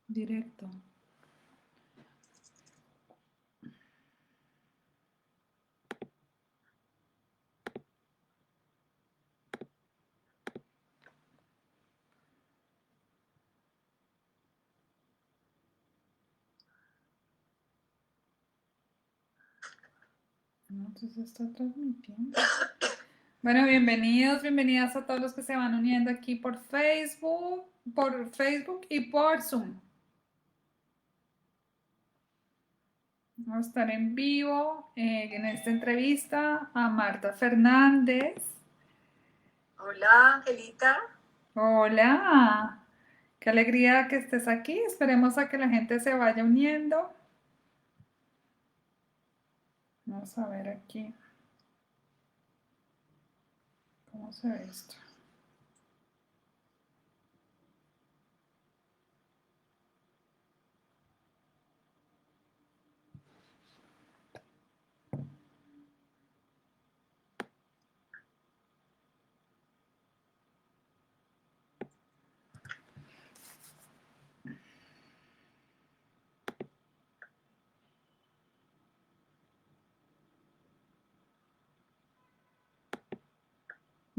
Directo. No, entonces está transmitiendo. Bueno, bienvenidos, bienvenidas a todos los que se van uniendo aquí por Facebook y por Zoom. Vamos a estar en vivo en esta entrevista a Marta Fernández. Hola, Angelita. Hola, qué alegría que estés aquí. Esperemos a que la gente se vaya uniendo. Vamos a ver aquí cómo se ve esto.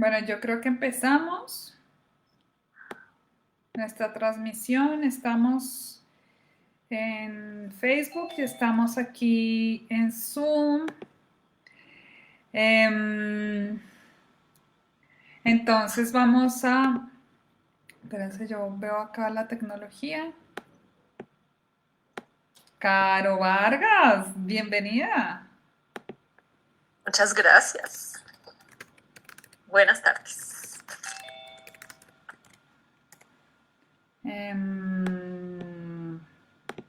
Bueno, yo creo que empezamos nuestra transmisión. Estamos en Facebook y estamos aquí en Zoom. Entonces vamos a... Espérense, yo veo acá la tecnología. Caro Vargas, bienvenida. Muchas gracias. Buenas tardes.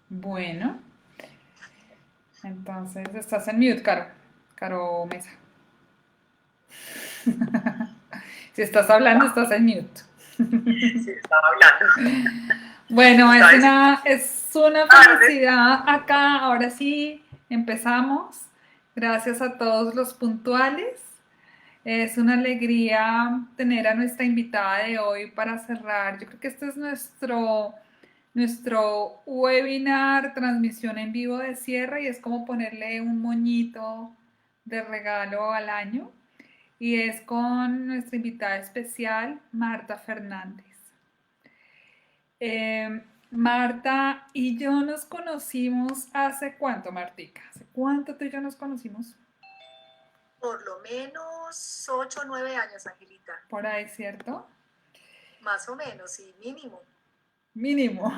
Bueno, entonces estás en mute, Caro. Caro Mesa. Si estás hablando, estás en mute. Sí, estaba hablando. Bueno, Estaba diciendo es una tardes. felicidad acá. Ahora sí, empezamos. Gracias a todos los puntuales. Es una alegría tener a nuestra invitada de hoy para cerrar. Yo creo que este es nuestro webinar, transmisión en vivo de cierre y es como ponerle un moñito de regalo al año. Y es con nuestra invitada especial, Marta Fernández. Marta y yo nos conocimos hace cuánto, Martica. ¿Hace cuánto tú y yo nos conocimos? Por lo menos 8 o 9 años, Angelita. Por ahí, ¿cierto? Más o menos, sí, mínimo. Mínimo.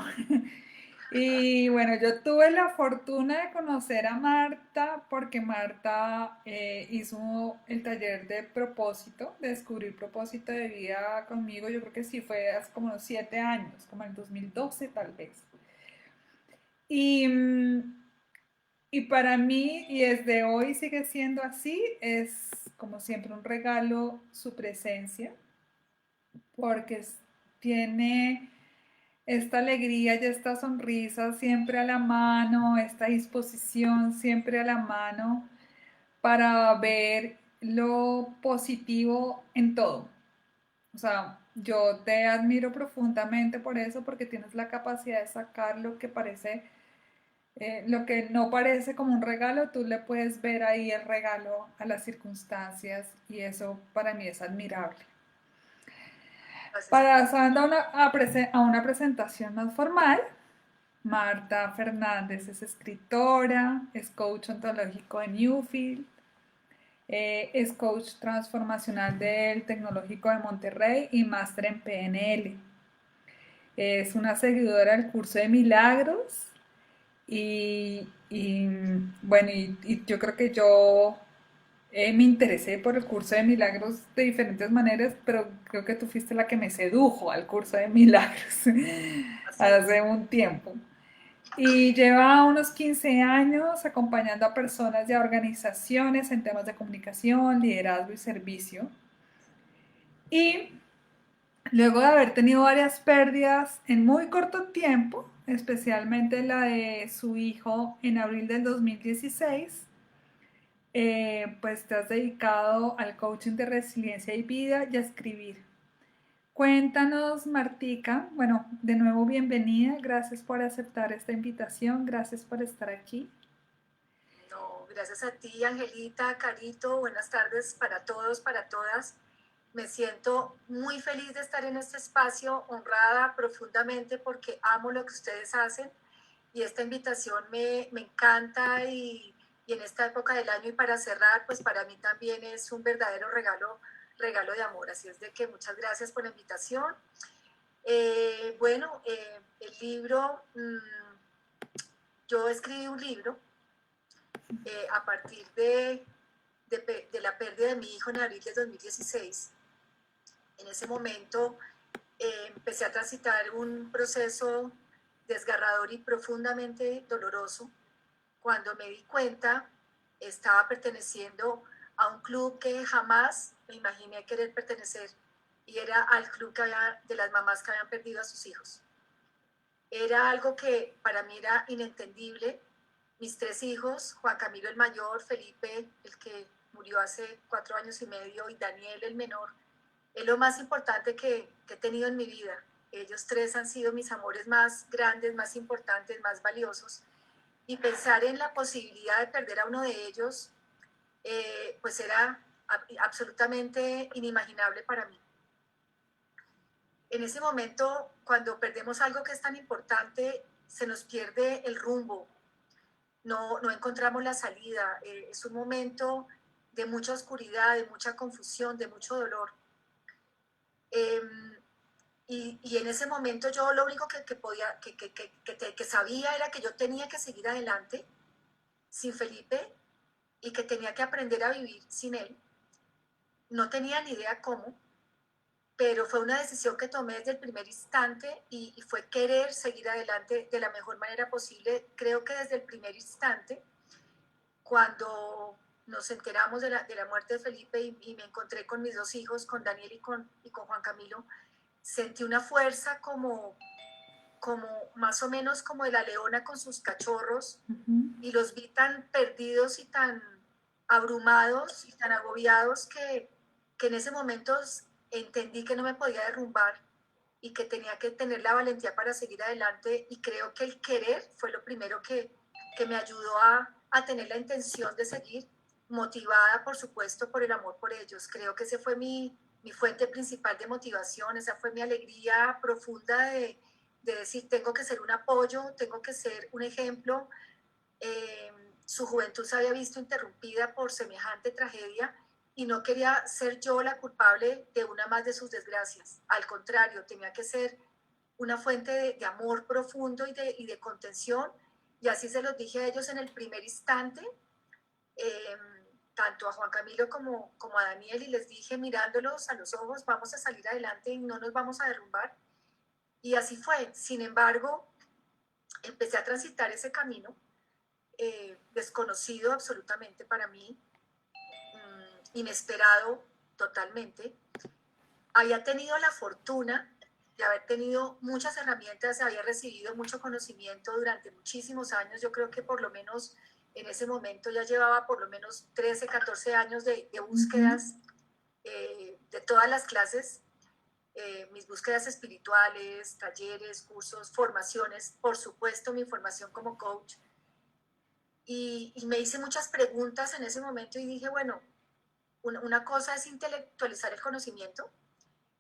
Y bueno, yo tuve la fortuna de conocer a Marta porque Marta hizo el taller de propósito, de descubrir propósito de vida conmigo. Yo creo que sí fue hace como unos 7 años, como en el 2012 tal vez. Y, y para mí, y desde hoy sigue siendo así, es como siempre un regalo su presencia, porque tiene esta alegría y esta sonrisa siempre a la mano, esta disposición siempre a la mano para ver lo positivo en todo. O sea, yo te admiro profundamente por eso, porque tienes la capacidad de sacar lo que parece, lo que no parece como un regalo, tú le puedes ver ahí el regalo a las circunstancias y eso para mí es admirable. Gracias, Angelita. Pasando a una presentación más formal, Marta Fernández es escritora, es coach ontológico de Newfield, es coach transformacional del Tecnológico de Monterrey y máster en PNL. Es una seguidora del curso de milagros y bueno, y yo creo que yo me interesé por el curso de milagros de diferentes maneras, pero creo que tú fuiste la que me sedujo al curso de milagros Así es. hace un tiempo. Y lleva unos 15 años acompañando a personas y a organizaciones en temas de comunicación, liderazgo y servicio. Y luego de haber tenido varias pérdidas en muy corto tiempo, especialmente la de su hijo en abril del 2016, pues te has dedicado al coaching de resiliencia y vida y a escribir. Cuéntanos, Martica. Bueno, de nuevo bienvenida. Gracias por aceptar esta invitación. Gracias por estar aquí. No, gracias a ti, Angelita, Carito. Buenas tardes para todos, para todas. Me siento muy feliz de estar en este espacio, honrada profundamente porque amo lo que ustedes hacen y esta invitación me encanta y en esta época del año y para cerrar, pues para mí también es un verdadero regalo de amor. Así es de que muchas gracias por la invitación. El libro, yo escribí un libro a partir de la pérdida de mi hijo en abril de 2016. En ese momento empecé a transitar un proceso desgarrador y profundamente doloroso. Cuando me di cuenta, estaba perteneciendo a un club que jamás me imaginé querer pertenecer, y era al club de las mamás que habían perdido a sus hijos. Era algo que para mí era inentendible. Mis tres hijos, Juan Camilo el mayor, Felipe, el que murió hace 4 años y medio, y Daniel el menor, es lo más importante que he tenido en mi vida. Ellos tres han sido mis amores más grandes, más importantes, más valiosos. Y pensar en la posibilidad de perder a uno de ellos, pues era absolutamente inimaginable para mí. En ese momento, cuando perdemos algo que es tan importante, se nos pierde el rumbo, no encontramos la salida. Es un momento de mucha oscuridad, de mucha confusión, de mucho dolor. Eh, y en ese momento yo lo único que sabía era que yo tenía que seguir adelante sin Felipe y que tenía que aprender a vivir sin él. No tenía ni idea cómo, pero fue una decisión que tomé desde el primer instante y fue querer seguir adelante de la mejor manera posible. Creo que desde el primer instante, cuando nos enteramos de la muerte de Felipe y me encontré con mis dos hijos, con Daniel y con Juan Camilo, sentí una fuerza como más o menos como de la leona con sus cachorros, y los vi tan perdidos y tan abrumados y tan agobiados que en ese momento entendí que no me podía derrumbar y que tenía que tener la valentía para seguir adelante, y creo que el querer fue lo primero que me ayudó a tener la intención de seguir, motivada por supuesto por el amor por ellos. Creo que ese fue mi fuente principal de motivación, esa fue mi alegría profunda de decir, tengo que ser un apoyo, tengo que ser un ejemplo. eh, Su juventud se había visto interrumpida por semejante tragedia y no quería ser yo la culpable de una más de sus desgracias. Al contrario, tenía que ser una fuente de amor profundo y de contención. Y así se los dije a ellos en el primer instante, eh, tanto a Juan Camilo como a Daniel, y les dije mirándolos a los ojos, vamos a salir adelante y no nos vamos a derrumbar. Y así fue. Sin embargo, empecé a transitar ese camino desconocido absolutamente para mí, inesperado totalmente. Había tenido la fortuna de haber tenido muchas herramientas, había recibido mucho conocimiento durante muchísimos años. Yo creo que por lo menos en ese momento ya llevaba por lo menos 13, 14 años de búsquedas de todas las clases, mis búsquedas espirituales, talleres, cursos, formaciones, por supuesto mi formación como coach. Y me hice muchas preguntas en ese momento y dije, bueno, una cosa es intelectualizar el conocimiento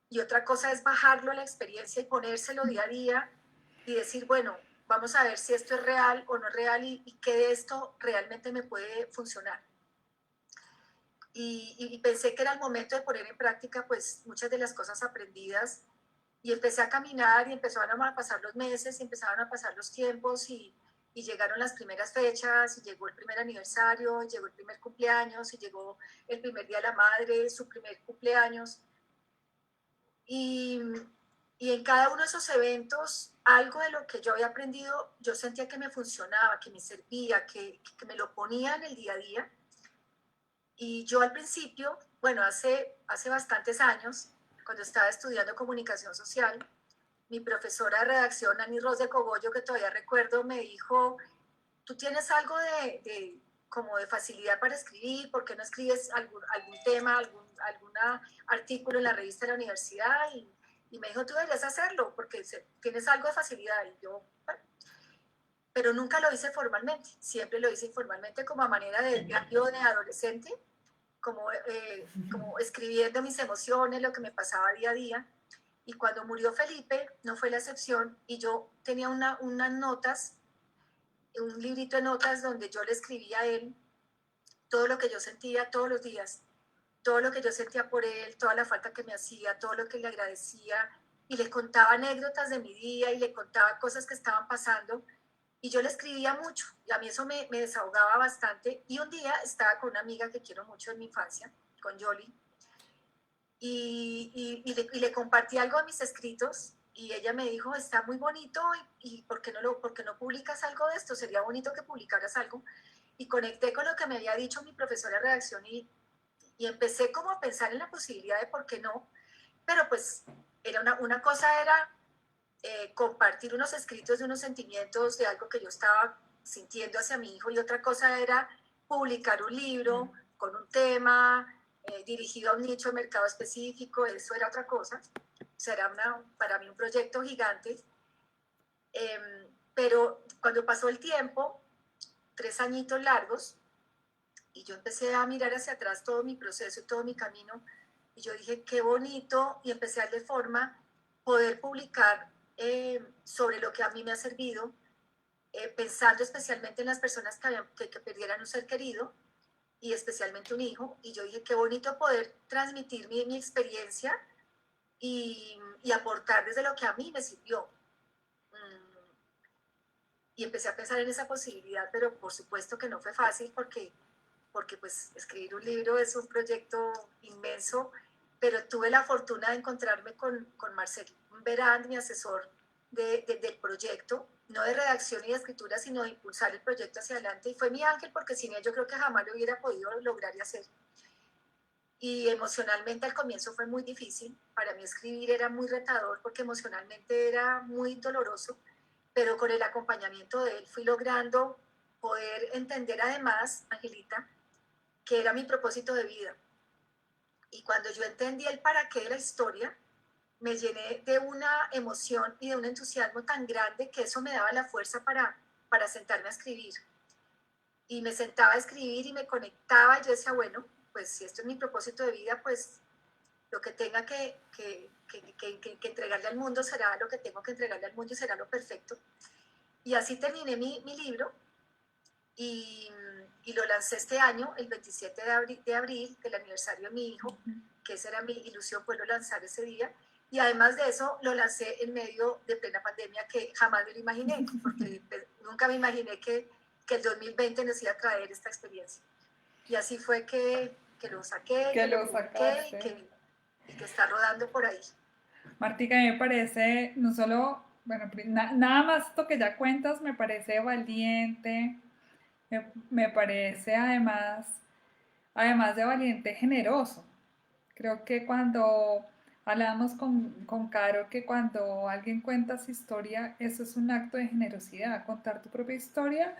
y otra cosa es bajarlo a la experiencia y ponérselo día a día y decir, bueno, vamos a ver si esto es real o no es real y qué de esto realmente me puede funcionar. Y pensé que era el momento de poner en práctica pues muchas de las cosas aprendidas, y empecé a caminar y empezaron a pasar los meses y empezaron a pasar los tiempos y llegaron las primeras fechas y llegó el primer aniversario, y llegó el primer cumpleaños y llegó el primer día de la madre, su primer cumpleaños. Y, y en cada uno de esos eventos, algo de lo que yo había aprendido, yo sentía que me funcionaba, que me servía, que me lo ponía en el día a día. Y yo al principio, bueno, hace bastantes años, cuando estaba estudiando comunicación social, mi profesora de redacción, Ani Ros de Cogollo, que todavía recuerdo, me dijo, tú tienes algo como de facilidad para escribir, ¿por qué no escribes algún tema, algún artículo en la revista de la universidad? Y me dijo, tú deberías hacerlo porque tienes algo de facilidad. Y yo, bueno, pero nunca lo hice formalmente, siempre lo hice informalmente como a manera de diario de adolescente, como escribiendo mis emociones, lo que me pasaba día a día. Y cuando murió Felipe, no fue la excepción, y yo tenía unas notas, un librito de notas donde yo le escribía a él todo lo que yo sentía todos los días, todo lo que yo sentía por él, toda la falta que me hacía, todo lo que le agradecía, y le contaba anécdotas de mi día y le contaba cosas que estaban pasando, y yo le escribía mucho, y a mí eso me desahogaba bastante. Y un día estaba con una amiga que quiero mucho en mi infancia, con Yoli, y le compartí algo de mis escritos, y ella me dijo, está muy bonito, y ¿por qué no publicas algo de esto? Sería bonito que publicaras algo. Y conecté con lo que me había dicho mi profesora de redacción, y empecé como a pensar en la posibilidad de por qué no, pero pues era una cosa era compartir unos escritos de unos sentimientos de algo que yo estaba sintiendo hacia mi hijo, y otra cosa era publicar un libro con un tema dirigido a un nicho de mercado específico. Eso era otra cosa, será para mí un proyecto gigante. Pero cuando pasó el tiempo, 3 añitos largos, y yo empecé a mirar hacia atrás todo mi proceso y todo mi camino, y yo dije, qué bonito, y empecé a darle forma, poder publicar sobre lo que a mí me ha servido, pensando especialmente en las personas que perdieran un ser querido, y especialmente un hijo. Y yo dije, qué bonito poder transmitir mi experiencia y aportar desde lo que a mí me sirvió. Y empecé a pensar en esa posibilidad, pero por supuesto que no fue fácil, porque pues escribir un libro es un proyecto inmenso, pero tuve la fortuna de encontrarme con Marcel Verán, mi asesor del proyecto, no de redacción y de escritura, sino de impulsar el proyecto hacia adelante, y fue mi ángel, porque sin él yo creo que jamás lo hubiera podido lograr y hacer. Y emocionalmente al comienzo fue muy difícil, para mí escribir era muy retador porque emocionalmente era muy doloroso, pero con el acompañamiento de él fui logrando poder entender además, Angelita, que era mi propósito de vida. Y cuando yo entendí el para qué de la historia, me llené de una emoción y de un entusiasmo tan grande que eso me daba la fuerza para sentarme a escribir. Y me sentaba a escribir y me conectaba, y yo decía, bueno, pues si esto es mi propósito de vida, pues lo que tenga que entregarle al mundo será lo que tengo que entregarle al mundo, y será lo perfecto. Y así terminé mi libro, y lo lancé este año, el 27 de abril, del aniversario de mi hijo, que esa era mi ilusión, poderlo lanzar ese día. Y además de eso, lo lancé en medio de plena pandemia, que jamás me lo imaginé, porque nunca me imaginé que el 2020 nos iba a traer esta experiencia. Y así fue que lo saqué, Que que lo lo publiqué, sacaste. y que está rodando por ahí. Martica, a mí me parece, no solo, bueno, nada más esto que ya cuentas me parece valiente, me parece además de valiente, generoso. Creo que cuando hablamos con Caro, que cuando alguien cuenta su historia, eso es un acto de generosidad, contar tu propia historia.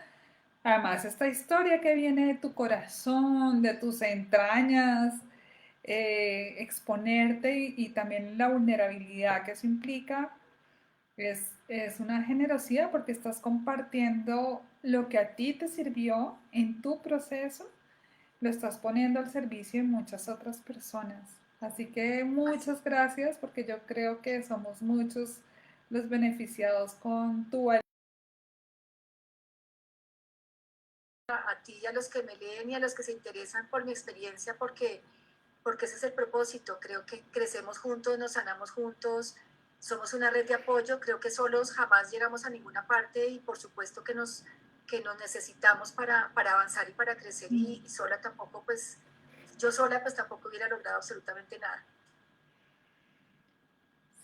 Además, esta historia que viene de tu corazón, de tus entrañas, exponerte y también la vulnerabilidad que eso implica, es una generosidad porque estás compartiendo lo que a ti te sirvió en tu proceso, lo estás poniendo al servicio de muchas otras personas. Así que Así, muchas gracias porque yo creo que somos muchos los beneficiados con tu a ti y a los que me leen y a los que se interesan por mi experiencia, porque ese es el propósito. Creo que crecemos juntos, nos sanamos juntos, somos una red de apoyo. Creo que solos jamás llegamos a ninguna parte, y por supuesto que nos necesitamos para avanzar y para crecer, y sola tampoco, pues yo sola pues tampoco hubiera logrado absolutamente nada.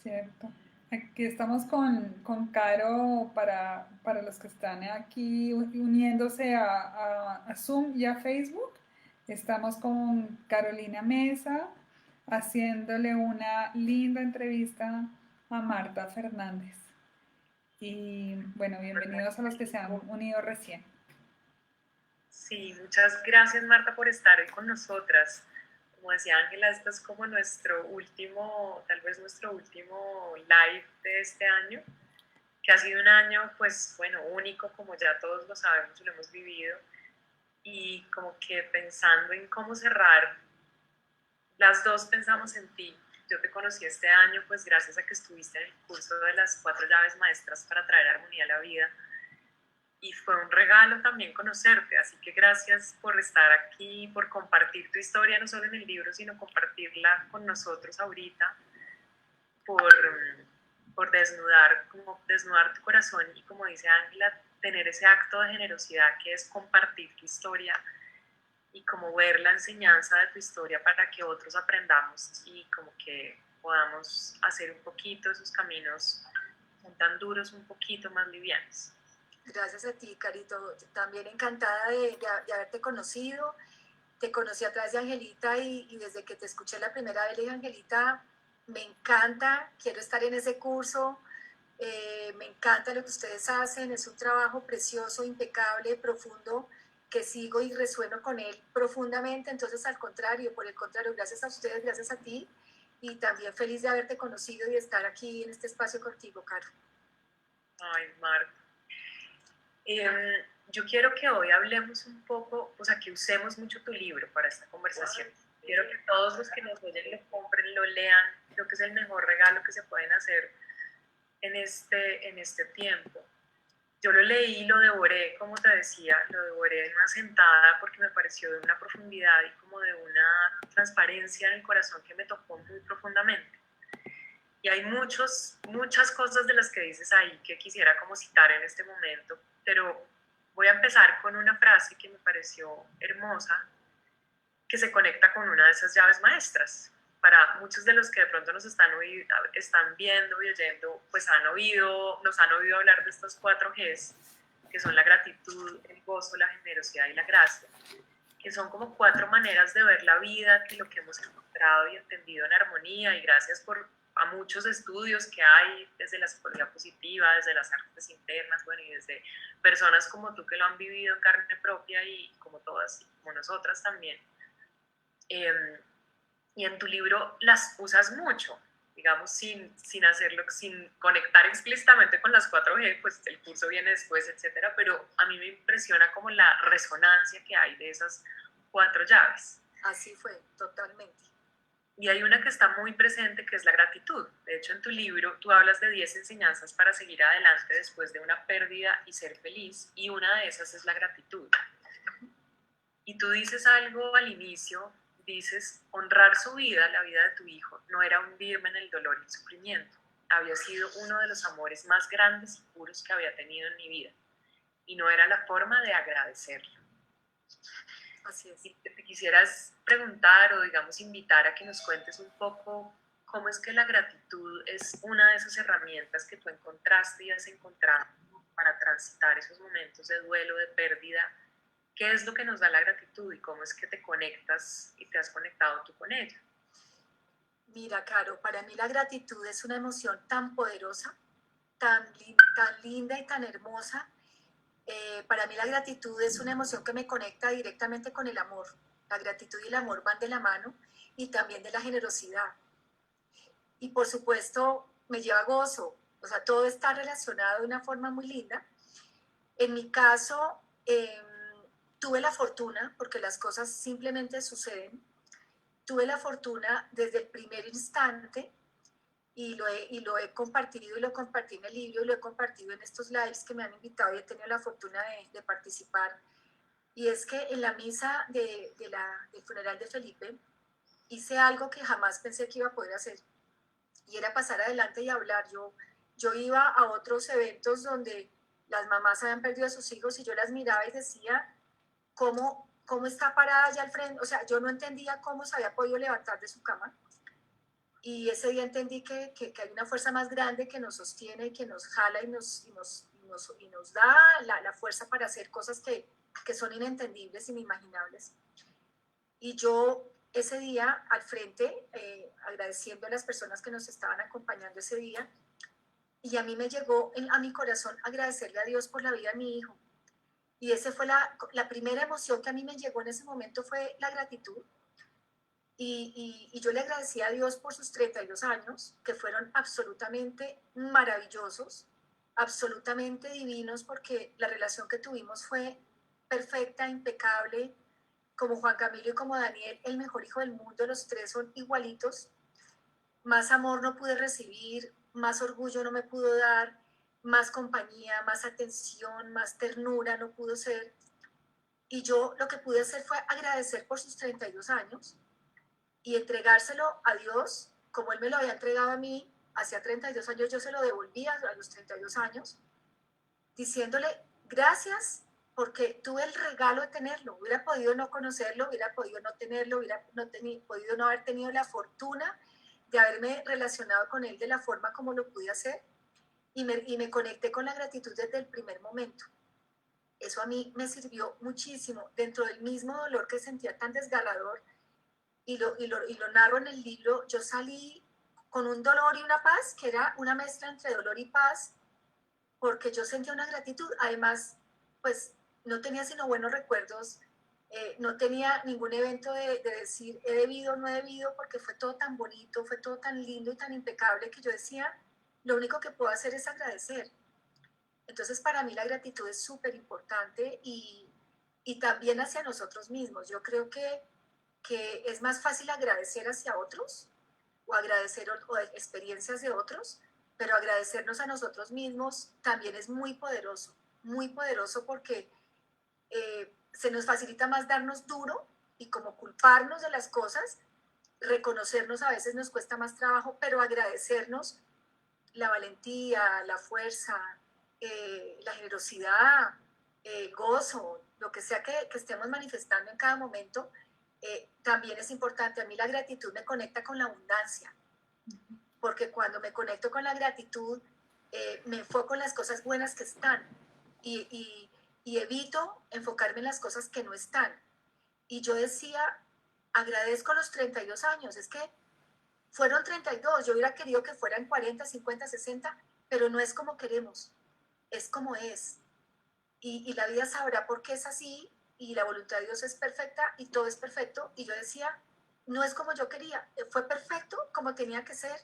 Cierto. Aquí estamos con Caro para los que están aquí uniéndose a Zoom y a Facebook. Estamos con Carolina Mesa haciéndole una linda entrevista a Marta Fernández. Y bueno, bienvenidos a los que se han unido recién. Sí, muchas gracias Marta por estar hoy con nosotras. Como decía Ángela, esto es como nuestro último, tal vez nuestro último live de este año, que ha sido un año, pues bueno, único, como ya todos lo sabemos y lo hemos vivido, y como que pensando en cómo cerrar, las dos pensamos en ti. Yo te conocí este año, pues gracias a que estuviste en el curso de las 4 llaves maestras para traer armonía a la vida, y fue un regalo también conocerte, así que gracias por estar aquí, por compartir tu historia, no solo en el libro, sino compartirla con nosotros ahorita, por, por desnudar, como desnudar tu corazón y, como dice Ángela, tener ese acto de generosidad que es compartir tu historia y como ver la enseñanza de tu historia para que otros aprendamos y como que podamos hacer un poquito esos caminos son tan duros, un poquito más livianos. Gracias a ti, Carito. También encantada de haberte conocido. Te conocí a través de Angelita y desde que te escuché la primera vez, le dije, Angelita, me encanta, quiero estar en ese curso, me encanta lo que ustedes hacen, es un trabajo precioso, impecable, profundo, que sigo y resueno con él profundamente. Entonces, al contrario, por el contrario, gracias a ustedes, gracias a ti, y también feliz de haberte conocido y de estar aquí en este espacio contigo, Caro. Ay, Marta. Yo quiero que hoy hablemos un poco, o sea, que usemos mucho tu libro para esta conversación. Quiero que todos los que nos oyen lo compren, lo lean. Creo que es el mejor regalo que se pueden hacer en este tiempo. Yo lo leí, lo devoré, como te decía, lo devoré en una sentada porque me pareció de una profundidad y como de una transparencia en el corazón que me tocó muy profundamente. Y hay muchas cosas de las que dices ahí que quisiera como citar en este momento, pero voy a empezar con una frase que me pareció hermosa, que se conecta con una de esas llaves maestras. Para muchos de los que de pronto nos están viendo y oyendo, pues nos han oído hablar de estos 4 Gs, que son la gratitud, el gozo, la generosidad y la gracia, que son como 4 maneras de ver la vida, que lo que hemos encontrado y entendido en armonía, y gracias a muchos estudios que hay desde la psicología positiva, desde las artes internas, bueno, y desde personas como tú que lo han vivido en carne propia y como todas, como nosotras también. Y en tu libro las usas mucho, digamos, sin hacerlo, sin conectar explícitamente con las 4G, pues el curso viene después, etcétera, pero a mí me impresiona como la resonancia que hay de esas 4 llaves. Así fue, totalmente. Y hay una que está muy presente, que es la gratitud. De hecho, en tu libro tú hablas de 10 enseñanzas para seguir adelante después de una pérdida y ser feliz, y una de esas es la gratitud. Y tú dices algo al inicio, dices, honrar su vida, la vida de tu hijo, no era hundirme en el dolor y el sufrimiento. Había sido uno de los amores más grandes y puros que había tenido en mi vida. Y no era la forma de agradecerlo. Así es. Y te quisieras preguntar o, digamos, invitar a que nos cuentes un poco cómo es que la gratitud es una de esas herramientas que tú encontraste y has encontrado para transitar esos momentos de duelo, de pérdida. ¿Qué es lo que nos da la gratitud y cómo es que te conectas y te has conectado tú con ella? Mira, Caro, para mí la gratitud es una emoción tan poderosa, tan linda y tan hermosa. Para mí la gratitud es una emoción que me conecta directamente con el amor. La gratitud y el amor van de la mano, y también de la generosidad. Y por supuesto me lleva gozo, o sea, todo está relacionado de una forma muy linda. En mi caso, tuve la fortuna, porque las cosas simplemente suceden, tuve la fortuna desde el primer instante, y lo he compartido, y lo compartí en el libro, y lo he compartido en estos lives que me han invitado y he tenido la fortuna de participar. Y es que en la misa del funeral de Felipe hice algo que jamás pensé que iba a poder hacer, y era pasar adelante y hablar. Yo iba a otros eventos donde las mamás habían perdido a sus hijos y yo las miraba y decía, ¿cómo está parada allá al frente? O sea, yo no entendía cómo se había podido levantar de su cama. Y ese día entendí que hay una fuerza más grande que nos sostiene y que nos jala y nos da la fuerza para hacer cosas que son inentendibles, inimaginables. Y yo ese día al frente, agradeciendo a las personas que nos estaban acompañando ese día, y a mí me llegó a mi corazón agradecerle a Dios por la vida de mi hijo. Y esa fue la primera emoción que a mí me llegó en ese momento, fue la gratitud. y yo le agradecí a Dios por sus 32 años, que fueron absolutamente maravillosos, absolutamente divinos, porque la relación que tuvimos fue perfecta, impecable. Como Juan Camilo y como Daniel, el mejor hijo del mundo, los tres son igualitos. Más amor no pude recibir, más orgullo no me pudo dar, más compañía, más atención, más ternura no pudo ser. Y yo lo que pude hacer fue agradecer por sus 32 años y entregárselo a Dios, como Él me lo había entregado a mí, hacía 32 años yo se lo devolvía a los 32 años, diciéndole gracias porque tuve el regalo de tenerlo. Hubiera podido no conocerlo, hubiera podido no tenerlo, hubiera podido no haber tenido la fortuna de haberme relacionado con Él de la forma como lo pude hacer, y me conecté con la gratitud desde el primer momento. Eso a mí me sirvió muchísimo dentro del mismo dolor que sentía tan desgarrador, y lo narro en el libro. Yo salí con un dolor y una paz que era una mezcla entre dolor y paz, porque yo sentía una gratitud. Además, pues no tenía sino buenos recuerdos, no tenía ningún evento de decir he debido o no he debido, porque fue todo tan bonito, fue todo tan lindo y tan impecable que yo decía, lo único que puedo hacer es agradecer. Entonces, para mí la gratitud es súper importante, y también hacia nosotros mismos. Yo creo que es más fácil agradecer hacia otros o agradecer o experiencias de otros, pero agradecernos a nosotros mismos también es muy poderoso, porque se nos facilita más darnos duro y como culparnos de las cosas. Reconocernos a veces nos cuesta más trabajo, pero agradecernos la valentía, la fuerza, la generosidad, gozo, lo que sea que estemos manifestando en cada momento, también es importante. A mí la gratitud me conecta con la abundancia, porque cuando me conecto con la gratitud, me enfoco en las cosas buenas que están, y, y, y evito enfocarme en las cosas que no están. Y yo decía, agradezco los 32 años, es que fueron 32, yo hubiera querido que fueran 40, 50, 60, pero no es como queremos, es como es. Y la vida sabrá por qué es así, y la voluntad de Dios es perfecta y todo es perfecto. Y yo decía, no es como yo quería, fue perfecto como tenía que ser.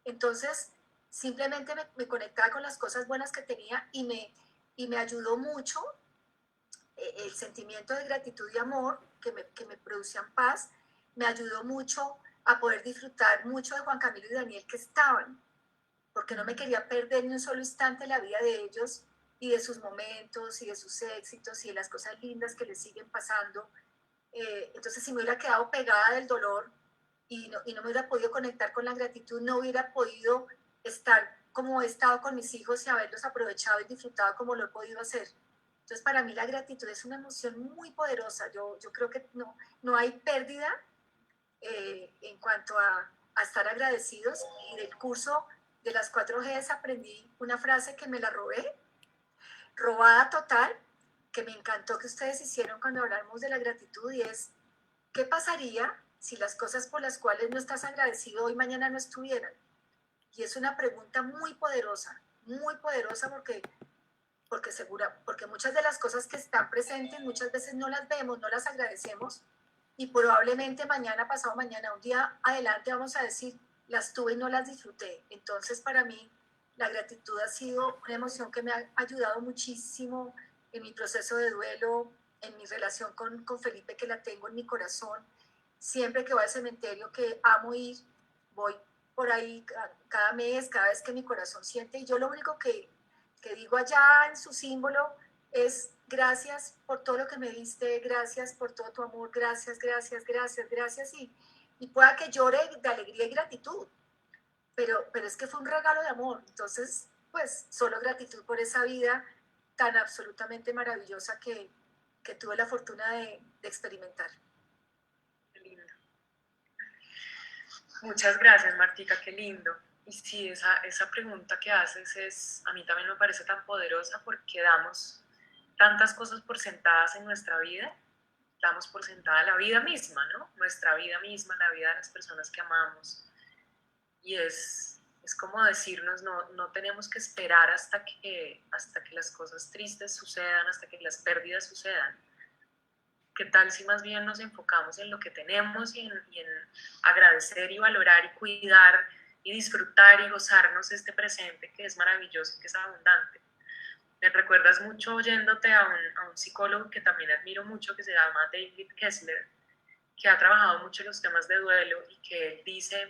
Entonces, simplemente me conectaba con las cosas buenas que tenía, y me ayudó mucho el sentimiento de gratitud y amor que me producían paz. Me ayudó mucho a poder disfrutar mucho de Juan Camilo y Daniel, que estaban, porque no me quería perder ni un solo instante la vida de ellos y de sus momentos y de sus éxitos y de las cosas lindas que les siguen pasando. Entonces, si me hubiera quedado pegada del dolor y no me hubiera podido conectar con la gratitud, no hubiera podido estar como he estado con mis hijos y haberlos aprovechado y disfrutado como lo he podido hacer. Entonces, para mí la gratitud es una emoción muy poderosa. Yo creo que no hay pérdida en cuanto a estar agradecidos. Y del curso de las 4Gs aprendí una frase que me la robé, robada total, que me encantó que ustedes hicieron cuando hablamos de la gratitud, y es, ¿qué pasaría si las cosas por las cuales no estás agradecido hoy mañana no estuvieran? Y es una pregunta muy poderosa, porque muchas de las cosas que están presentes muchas veces no las vemos, no las agradecemos, y probablemente mañana, pasado mañana, un día adelante vamos a decir, las tuve y no las disfruté. Entonces, para mí, la gratitud ha sido una emoción que me ha ayudado muchísimo en mi proceso de duelo, en mi relación con Felipe, que la tengo en mi corazón. Siempre que voy al cementerio, que amo ir, voy por ahí cada mes, cada vez que mi corazón siente, y yo lo único que digo allá en su símbolo es gracias por todo lo que me diste, gracias por todo tu amor, gracias, gracias, gracias, gracias, y pueda que llore de alegría y gratitud, pero es que fue un regalo de amor. Entonces, pues solo gratitud por esa vida tan absolutamente maravillosa que tuve la fortuna de experimentar. Qué lindo. Muchas gracias, Martica, qué lindo. Y sí, esa pregunta que haces a mí también me parece tan poderosa, porque damos tantas cosas por sentadas en nuestra vida, damos por sentada la vida misma, ¿no? Nuestra vida misma, la vida de las personas que amamos. Y es como decirnos, no tenemos que esperar hasta que las cosas tristes sucedan, hasta que las pérdidas sucedan. ¿Qué tal si más bien nos enfocamos en lo que tenemos y en agradecer y valorar y cuidar y disfrutar y gozarnos este presente que es maravilloso, que es abundante? Me recuerdas mucho oyéndote a un psicólogo que también admiro mucho, que se llama David Kessler, que ha trabajado mucho los temas de duelo y que él dice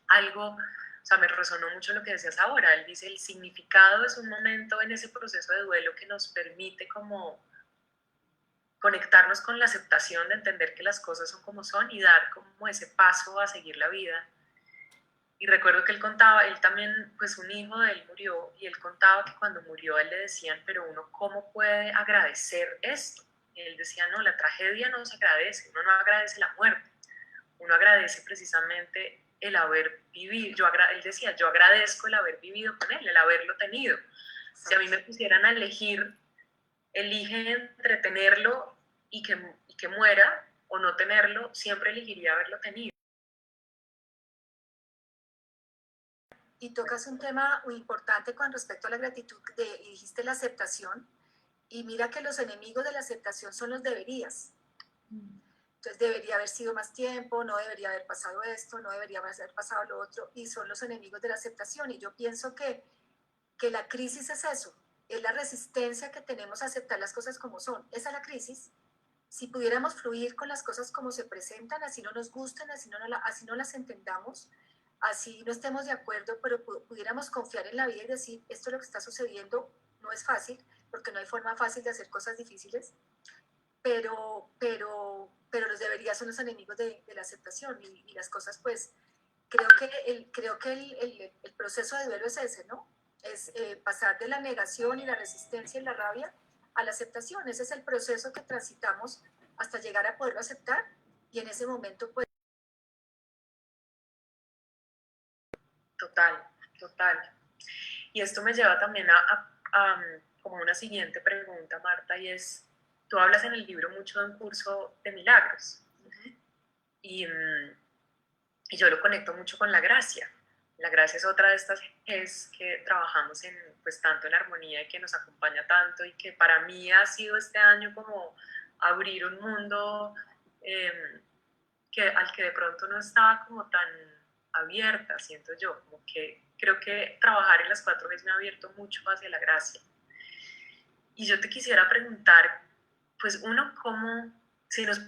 algo, o sea, me resonó mucho lo que decías ahora. Él dice, el significado es un momento en ese proceso de duelo que nos permite como conectarnos con la aceptación de entender que las cosas son como son y dar como ese paso a seguir la vida. Y recuerdo que él contaba, él también, pues un hijo de él murió y él contaba que cuando murió él le decían, pero uno cómo puede agradecer esto. Y él decía, no, la tragedia no se agradece, uno no agradece la muerte, uno agradece precisamente el haber vivido. Él decía, yo agradezco el haber vivido con él, el haberlo tenido. Si a mí me pusieran a elegir, elige entre tenerlo y que muera o no tenerlo, siempre elegiría haberlo tenido. Y tocas un tema muy importante con respecto a la gratitud, y dijiste la aceptación, y mira que los enemigos de la aceptación son los deberías. Entonces debería haber sido más tiempo, no debería haber pasado esto, no debería haber pasado lo otro, y son los enemigos de la aceptación. Y yo pienso que la crisis es eso, es la resistencia que tenemos a aceptar las cosas como son. Esa es la crisis. Si pudiéramos fluir con las cosas como se presentan, así no nos gustan, así no las entendamos, así no estemos de acuerdo, pero pudiéramos confiar en la vida y decir, esto es lo que está sucediendo, no es fácil, porque no hay forma fácil de hacer cosas difíciles, pero los deberías son los enemigos de la aceptación y las cosas, pues, creo que el proceso de duelo es ese, ¿no? Es pasar de la negación y la resistencia y la rabia a la aceptación. Ese es el proceso que transitamos hasta llegar a poderlo aceptar y en ese momento, pues, Total, total. Y esto me lleva también a como una siguiente pregunta, Marta, y es, tú hablas en el libro mucho de un curso de milagros y yo lo conecto mucho con la gracia. La gracia es otra de estas es que trabajamos pues tanto en armonía y que nos acompaña tanto y que para mí ha sido este año como abrir un mundo al que de pronto no estaba como tan abierta, siento yo, como que creo que trabajar en las 4Gs me ha abierto mucho hacia la gracia. Y yo te quisiera preguntar, pues uno, ¿cómo, si nos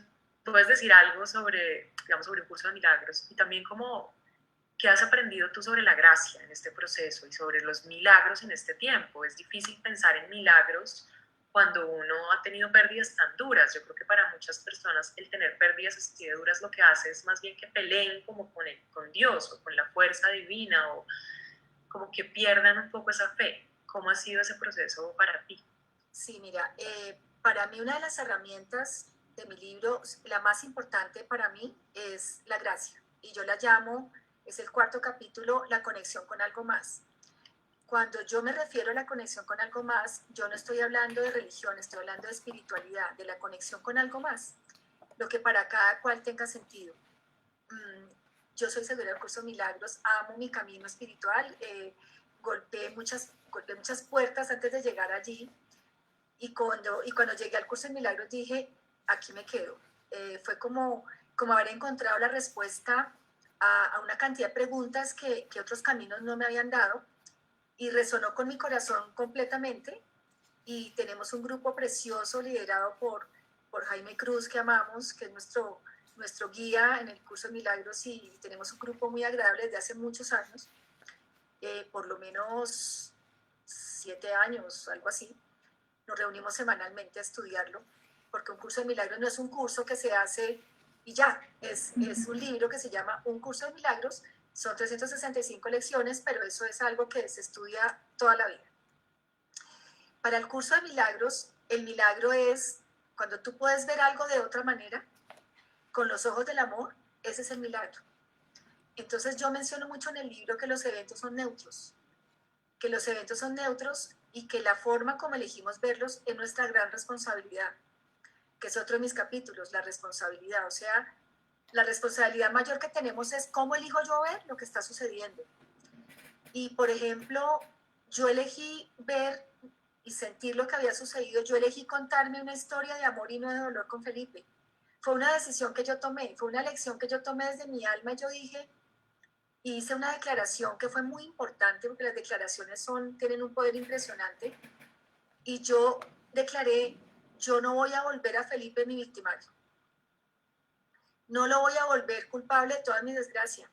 puedes decir algo sobre, digamos, sobre el curso de milagros y también cómo, qué has aprendido tú sobre la gracia en este proceso y sobre los milagros en este tiempo? Es difícil pensar en milagros cuando uno ha tenido pérdidas tan duras. Yo creo que para muchas personas el tener pérdidas así de duras lo que hace es más bien que peleen como con Dios o con la fuerza divina o como que pierdan un poco esa fe. ¿Cómo ha sido ese proceso para ti? sí, mira, para mí una de las herramientas de mi libro, la más importante para mí es la gracia. Y yo la llamo, es el cuarto capítulo, la conexión con algo más. Cuando yo me refiero a la conexión con algo más, yo no estoy hablando de religión, estoy hablando de espiritualidad, de la conexión con algo más, lo que para cada cual tenga sentido. Yo soy seguidora del curso Milagros, amo mi camino espiritual, golpeé muchas puertas antes de llegar allí y cuando llegué al curso de Milagros dije, aquí me quedo. Fue como haber encontrado la respuesta a una cantidad de preguntas que otros caminos no me habían dado y resonó con mi corazón completamente y tenemos un grupo precioso liderado por Jaime Cruz que amamos, que es nuestro guía en el curso de Milagros y tenemos un grupo muy agradable desde hace muchos años, por lo menos 7 años, algo así. Nos reunimos semanalmente a estudiarlo, porque un curso de milagros no es un curso que se hace y ya, es un libro que se llama Un curso de milagros, son 365 lecciones, pero eso es algo que se estudia toda la vida. Para el curso de milagros, el milagro es cuando tú puedes ver algo de otra manera, con los ojos del amor, ese es el milagro. Entonces yo menciono mucho en el libro que los eventos son neutros, y que la forma como elegimos verlos es nuestra gran responsabilidad, que es otro de mis capítulos, la responsabilidad. O sea, la responsabilidad mayor que tenemos es cómo elijo yo ver lo que está sucediendo. Y, por ejemplo, yo elegí ver y sentir lo que había sucedido, yo elegí contarme una historia de amor y no de dolor con Felipe. Fue una decisión que yo tomé, fue una elección que yo tomé desde mi alma, y yo dije, y hice una declaración que fue muy importante, porque las declaraciones tienen un poder impresionante, y yo declaré, yo no voy a volver a Felipe mi victimario, no lo voy a volver culpable de toda mi desgracia.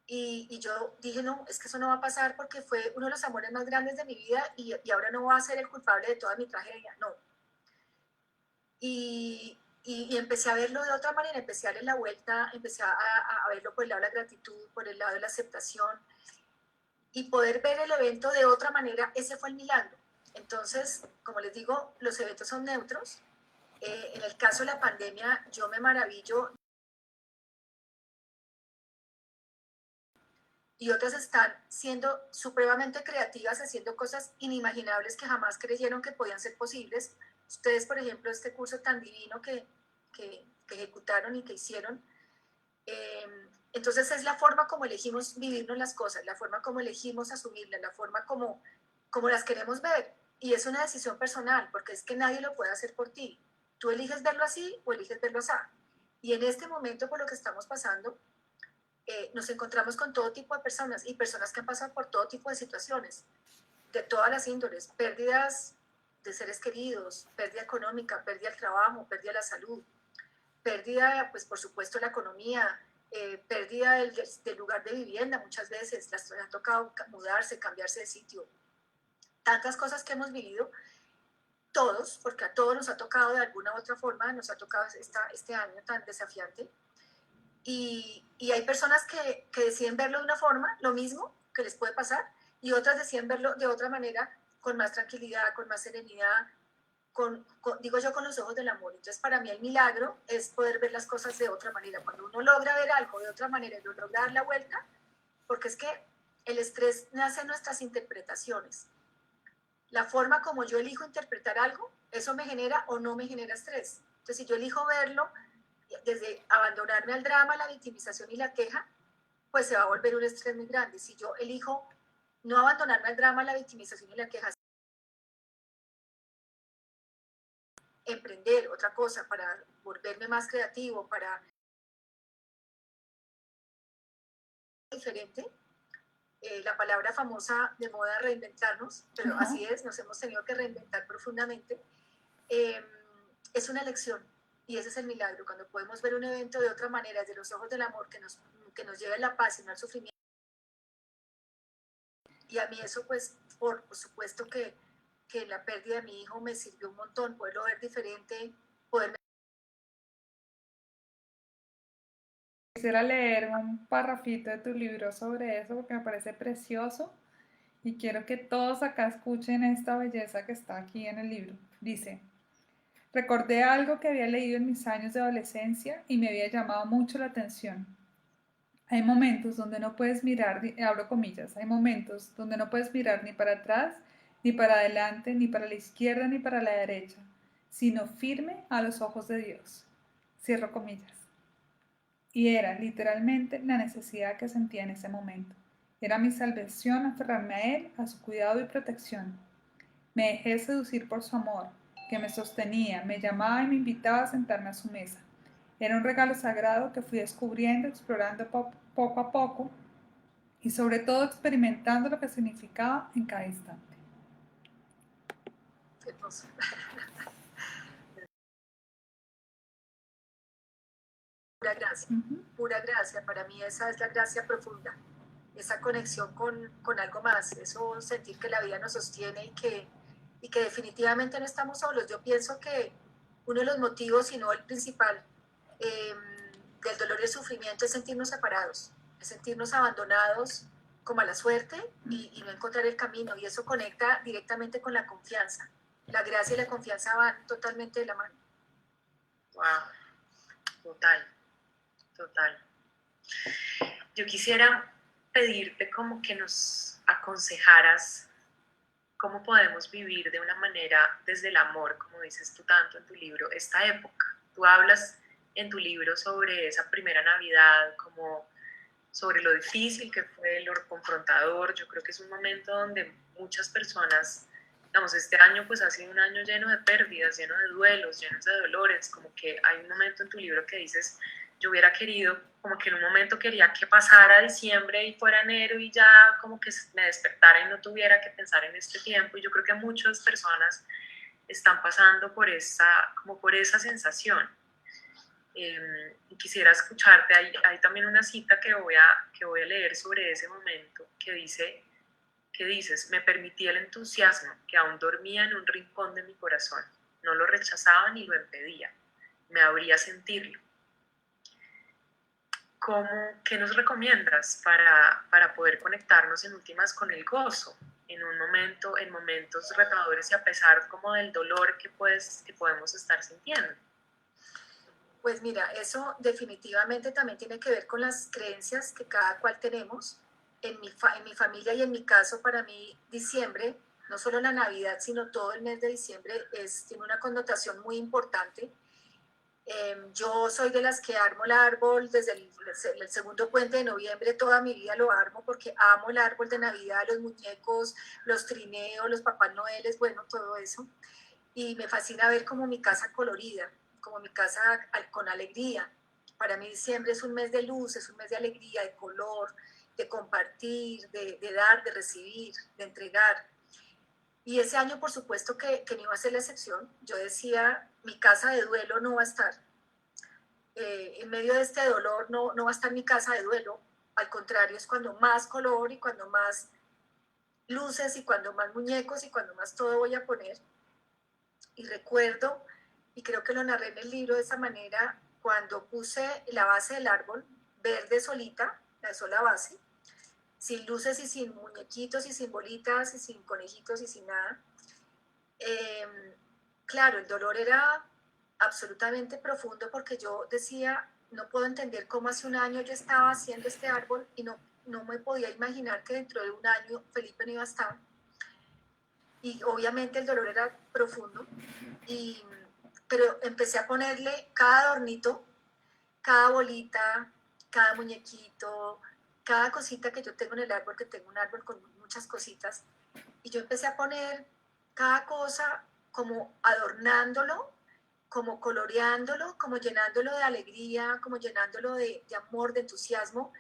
Y yo dije, no, es que eso no va a pasar porque fue uno de los amores más grandes de mi vida, y ahora no voy a ser el culpable de toda mi tragedia, no. Y empecé a verlo de otra manera, empecé a darle la vuelta, empecé a verlo por el lado de la gratitud, por el lado de la aceptación, y poder ver el evento de otra manera. Ese fue el milagro. Entonces, como les digo, los eventos son neutros. En el caso de la pandemia, yo me maravillo, y otras están siendo supremamente creativas, haciendo cosas inimaginables que jamás creyeron que podían ser posibles. Ustedes, por ejemplo, este curso tan divino que ejecutaron y que hicieron. Entonces es la forma como elegimos vivirnos las cosas, la forma como elegimos asumirlas, la forma como las queremos ver. Y es una decisión personal, porque es que nadie lo puede hacer por ti. Tú eliges verlo así o eliges verlo así. Y en este momento, por lo que estamos pasando, nos encontramos con todo tipo de personas, y personas que han pasado por todo tipo de situaciones, de todas las índoles: pérdidas de seres queridos, pérdida económica, pérdida del trabajo, pérdida de la salud, pérdida, pues por supuesto, la economía, pérdida del lugar de vivienda. Muchas veces les ha tocado mudarse, cambiarse de sitio. Tantas cosas que hemos vivido todos, porque a todos nos ha tocado de alguna u otra forma, nos ha tocado este año tan desafiante. Y hay personas que deciden verlo de una forma, lo mismo que les puede pasar, y otras deciden verlo de otra manera, con más tranquilidad, con más serenidad, digo yo, con los ojos del amor. Entonces, para mí el milagro es poder ver las cosas de otra manera. Cuando uno logra ver algo de otra manera y lo logra dar la vuelta, porque es que el estrés nace en nuestras interpretaciones. La forma como yo elijo interpretar algo, eso me genera o no me genera estrés. Entonces, si yo elijo verlo desde abandonarme al drama, la victimización y la queja, pues se va a volver un estrés muy grande. Si yo elijo no abandonarme al drama, la victimización y la queja, emprender otra cosa para volverme más creativo, para diferente, la palabra famosa de moda, reinventarnos, pero así es, nos hemos tenido que reinventar profundamente. Es una elección, y ese es el milagro, cuando podemos ver un evento de otra manera, desde los ojos del amor, que nos lleve a la paz y no al sufrimiento. Y a mí eso, pues, por supuesto que la pérdida de mi hijo me sirvió un montón, poderlo ver diferente, poderme... Quisiera leer un parrafito de tu libro sobre eso porque me parece precioso y quiero que todos acá escuchen esta belleza que está aquí en el libro. Dice: recordé algo que había leído en mis años de adolescencia y me había llamado mucho la atención. Hay momentos donde no puedes mirar, abro comillas, hay momentos donde no puedes mirar ni para atrás, ni para adelante, ni para la izquierda, ni para la derecha, sino firme a los ojos de Dios. Cierro comillas. Y era literalmente la necesidad que sentía en ese momento. Era mi salvación aferrarme a Él, a su cuidado y protección. Me dejé seducir por su amor, que me sostenía, me llamaba y me invitaba a sentarme a su mesa. Era un regalo sagrado que fui descubriendo, explorando poco a poco y sobre todo experimentando lo que significaba en cada instante. Hermoso. Pura gracia, pura gracia. Para mí esa es la gracia profunda, esa conexión con algo más, eso, sentir que la vida nos sostiene y que definitivamente no estamos solos. Yo pienso que uno de los motivos, si no el principal, eh, del dolor y el sufrimiento es sentirnos separados, es sentirnos abandonados como a la suerte, y no encontrar el camino, y eso conecta directamente con la confianza. La gracia y la confianza van totalmente de la mano. Wow, total, total. Yo quisiera pedirte como que nos aconsejaras cómo podemos vivir de una manera desde el amor, como dices tú tanto en tu libro, esta época. Tú hablas en tu libro sobre esa primera Navidad, como sobre lo difícil que fue, lo confrontador. Yo creo que es un momento donde muchas personas digamos, este año pues ha sido un año lleno de pérdidas, lleno de duelos, llenos de dolores, como que hay un momento en tu libro que dices, yo hubiera querido, como que en un momento quería que pasara diciembre y fuera enero y ya como que me despertara y no tuviera que pensar en este tiempo, y yo creo que muchas personas están pasando por como por esa sensación. Y quisiera escucharte, hay también una cita que voy a leer sobre ese momento que dices, me permití el entusiasmo que aún dormía en un rincón de mi corazón, no lo rechazaba ni lo impedía, me abría a sentirlo. ¿Qué nos recomiendas para poder conectarnos en últimas con el gozo, en momentos retadores y a pesar como del dolor que podemos estar sintiendo? Pues mira, eso definitivamente también tiene que ver con las creencias que cada cual tenemos. En mi familia y en mi caso, para mí, diciembre, no solo la Navidad, sino todo el mes de diciembre, tiene una connotación muy importante. Yo soy de las que armo el árbol desde el segundo puente de noviembre, toda mi vida lo armo porque amo el árbol de Navidad, los muñecos, los trineos, los Papá Noeles, bueno, todo eso. Y me fascina ver como mi casa colorida, como mi casa con alegría. Para mí diciembre es un mes de luz, es un mes de alegría, de color, de compartir, de dar, de recibir, de entregar. Y ese año, por supuesto, que no iba a ser la excepción. Yo decía, mi casa de duelo no va a estar. En medio de este dolor no va a estar mi casa de duelo. Al contrario, es cuando más color y cuando más luces y cuando más muñecos y cuando más todo voy a poner. Y recuerdo, y creo que lo narré en el libro de esa manera, cuando puse la base del árbol verde solita, la sola base, sin luces y sin muñequitos y sin bolitas y sin conejitos y sin nada. Claro, el dolor era absolutamente profundo porque yo decía, no puedo entender cómo hace un año yo estaba haciendo este árbol y no me podía imaginar que dentro de un año Felipe no iba a estar. Y obviamente el dolor era profundo, pero empecé a ponerle cada adornito, cada bolita, cada muñequito, cada cosita que yo tengo en el árbol, que tengo un árbol con muchas cositas, y yo empecé a poner cada cosa como adornándolo, como coloreándolo, como llenándolo de alegría, como llenándolo de amor, de entusiasmo,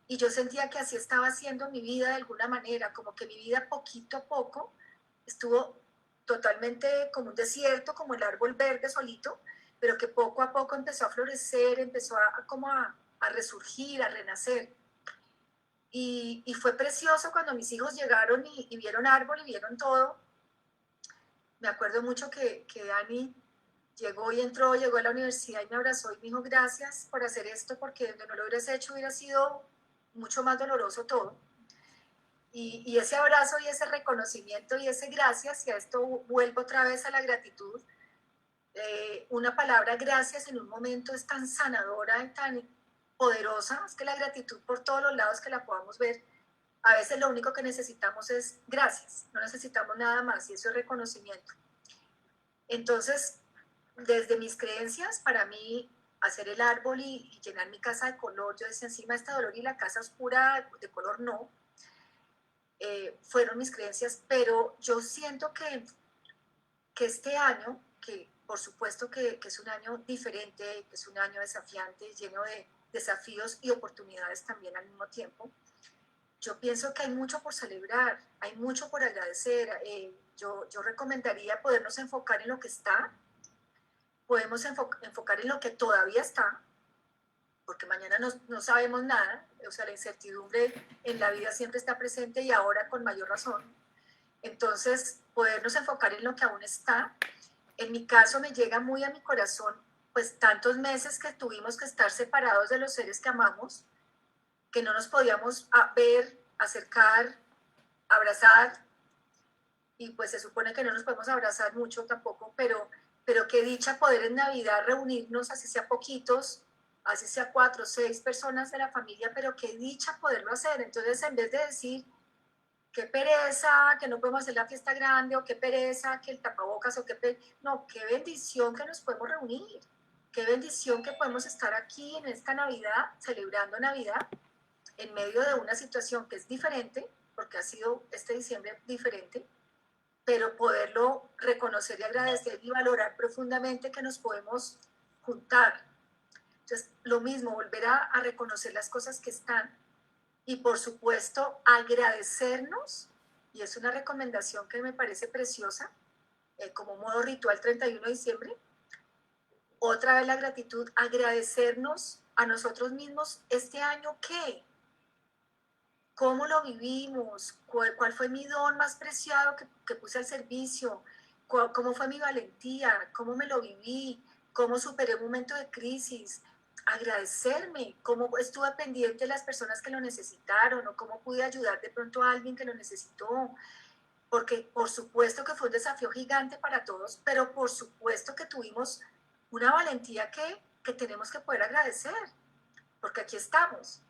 y yo sentía que así estaba haciendo mi vida de alguna manera, como que mi vida poquito a poco estuvo totalmente como un desierto, como el árbol verde solito, pero que poco a poco empezó a florecer, empezó a resurgir, a renacer. Y fue precioso cuando mis hijos llegaron y vieron árbol y vieron todo. Me acuerdo mucho que Dani llegó y entró, llegó a la universidad y me abrazó y me dijo gracias por hacer esto, porque donde no lo hubieras hecho hubiera sido mucho más doloroso todo. Y ese abrazo y ese reconocimiento y ese gracias, y a esto vuelvo otra vez a la gratitud, una palabra gracias en un momento es tan sanadora y tan poderosa, es que la gratitud por todos los lados que la podamos ver, a veces lo único que necesitamos es gracias, no necesitamos nada más, y eso es reconocimiento. Entonces, desde mis creencias, para mí, hacer el árbol y llenar mi casa de color, yo decía, encima está dolor y la casa oscura de color no, fueron mis creencias, pero yo siento que este año, que por supuesto que es un año diferente, que es un año desafiante, lleno de desafíos y oportunidades también al mismo tiempo, yo pienso que hay mucho por celebrar, hay mucho por agradecer. Yo recomendaría podernos enfocar en lo que está, podemos enfocar en lo que todavía está, porque mañana no sabemos nada, o sea, la incertidumbre en la vida siempre está presente y ahora con mayor razón. Entonces, podernos enfocar en lo que aún está. En mi caso me llega muy a mi corazón, pues tantos meses que tuvimos que estar separados de los seres que amamos, que no nos podíamos ver, acercar, abrazar, y pues se supone que no nos podemos abrazar mucho tampoco, pero qué dicha poder en Navidad reunirnos, así sea poquitos, así sea 4 o 6 personas de la familia, pero qué dicha poderlo hacer. Entonces, en vez de decir, qué pereza, que no podemos hacer la fiesta grande, o qué pereza, que el tapabocas, o no, qué bendición que nos podemos reunir, qué bendición que podemos estar aquí en esta Navidad, celebrando Navidad, en medio de una situación que es diferente, porque ha sido este diciembre diferente, pero poderlo reconocer y agradecer y valorar profundamente que nos podemos juntar. Entonces, lo mismo, volver a reconocer las cosas que están y, por supuesto, agradecernos, y es una recomendación que me parece preciosa, como modo ritual 31 de diciembre, otra vez la gratitud, agradecernos a nosotros mismos este año, ¿qué? ¿Cómo lo vivimos? ¿Cuál fue mi don más preciado que puse al servicio? ¿Cómo fue mi valentía? ¿Cómo me lo viví? ¿Cómo superé un momento de crisis? Agradecerme, cómo estuve pendiente de las personas que lo necesitaron o cómo pude ayudar de pronto a alguien que lo necesitó. Porque por supuesto que fue un desafío gigante para todos, pero por supuesto que tuvimos una valentía que tenemos que poder agradecer, porque aquí estamos.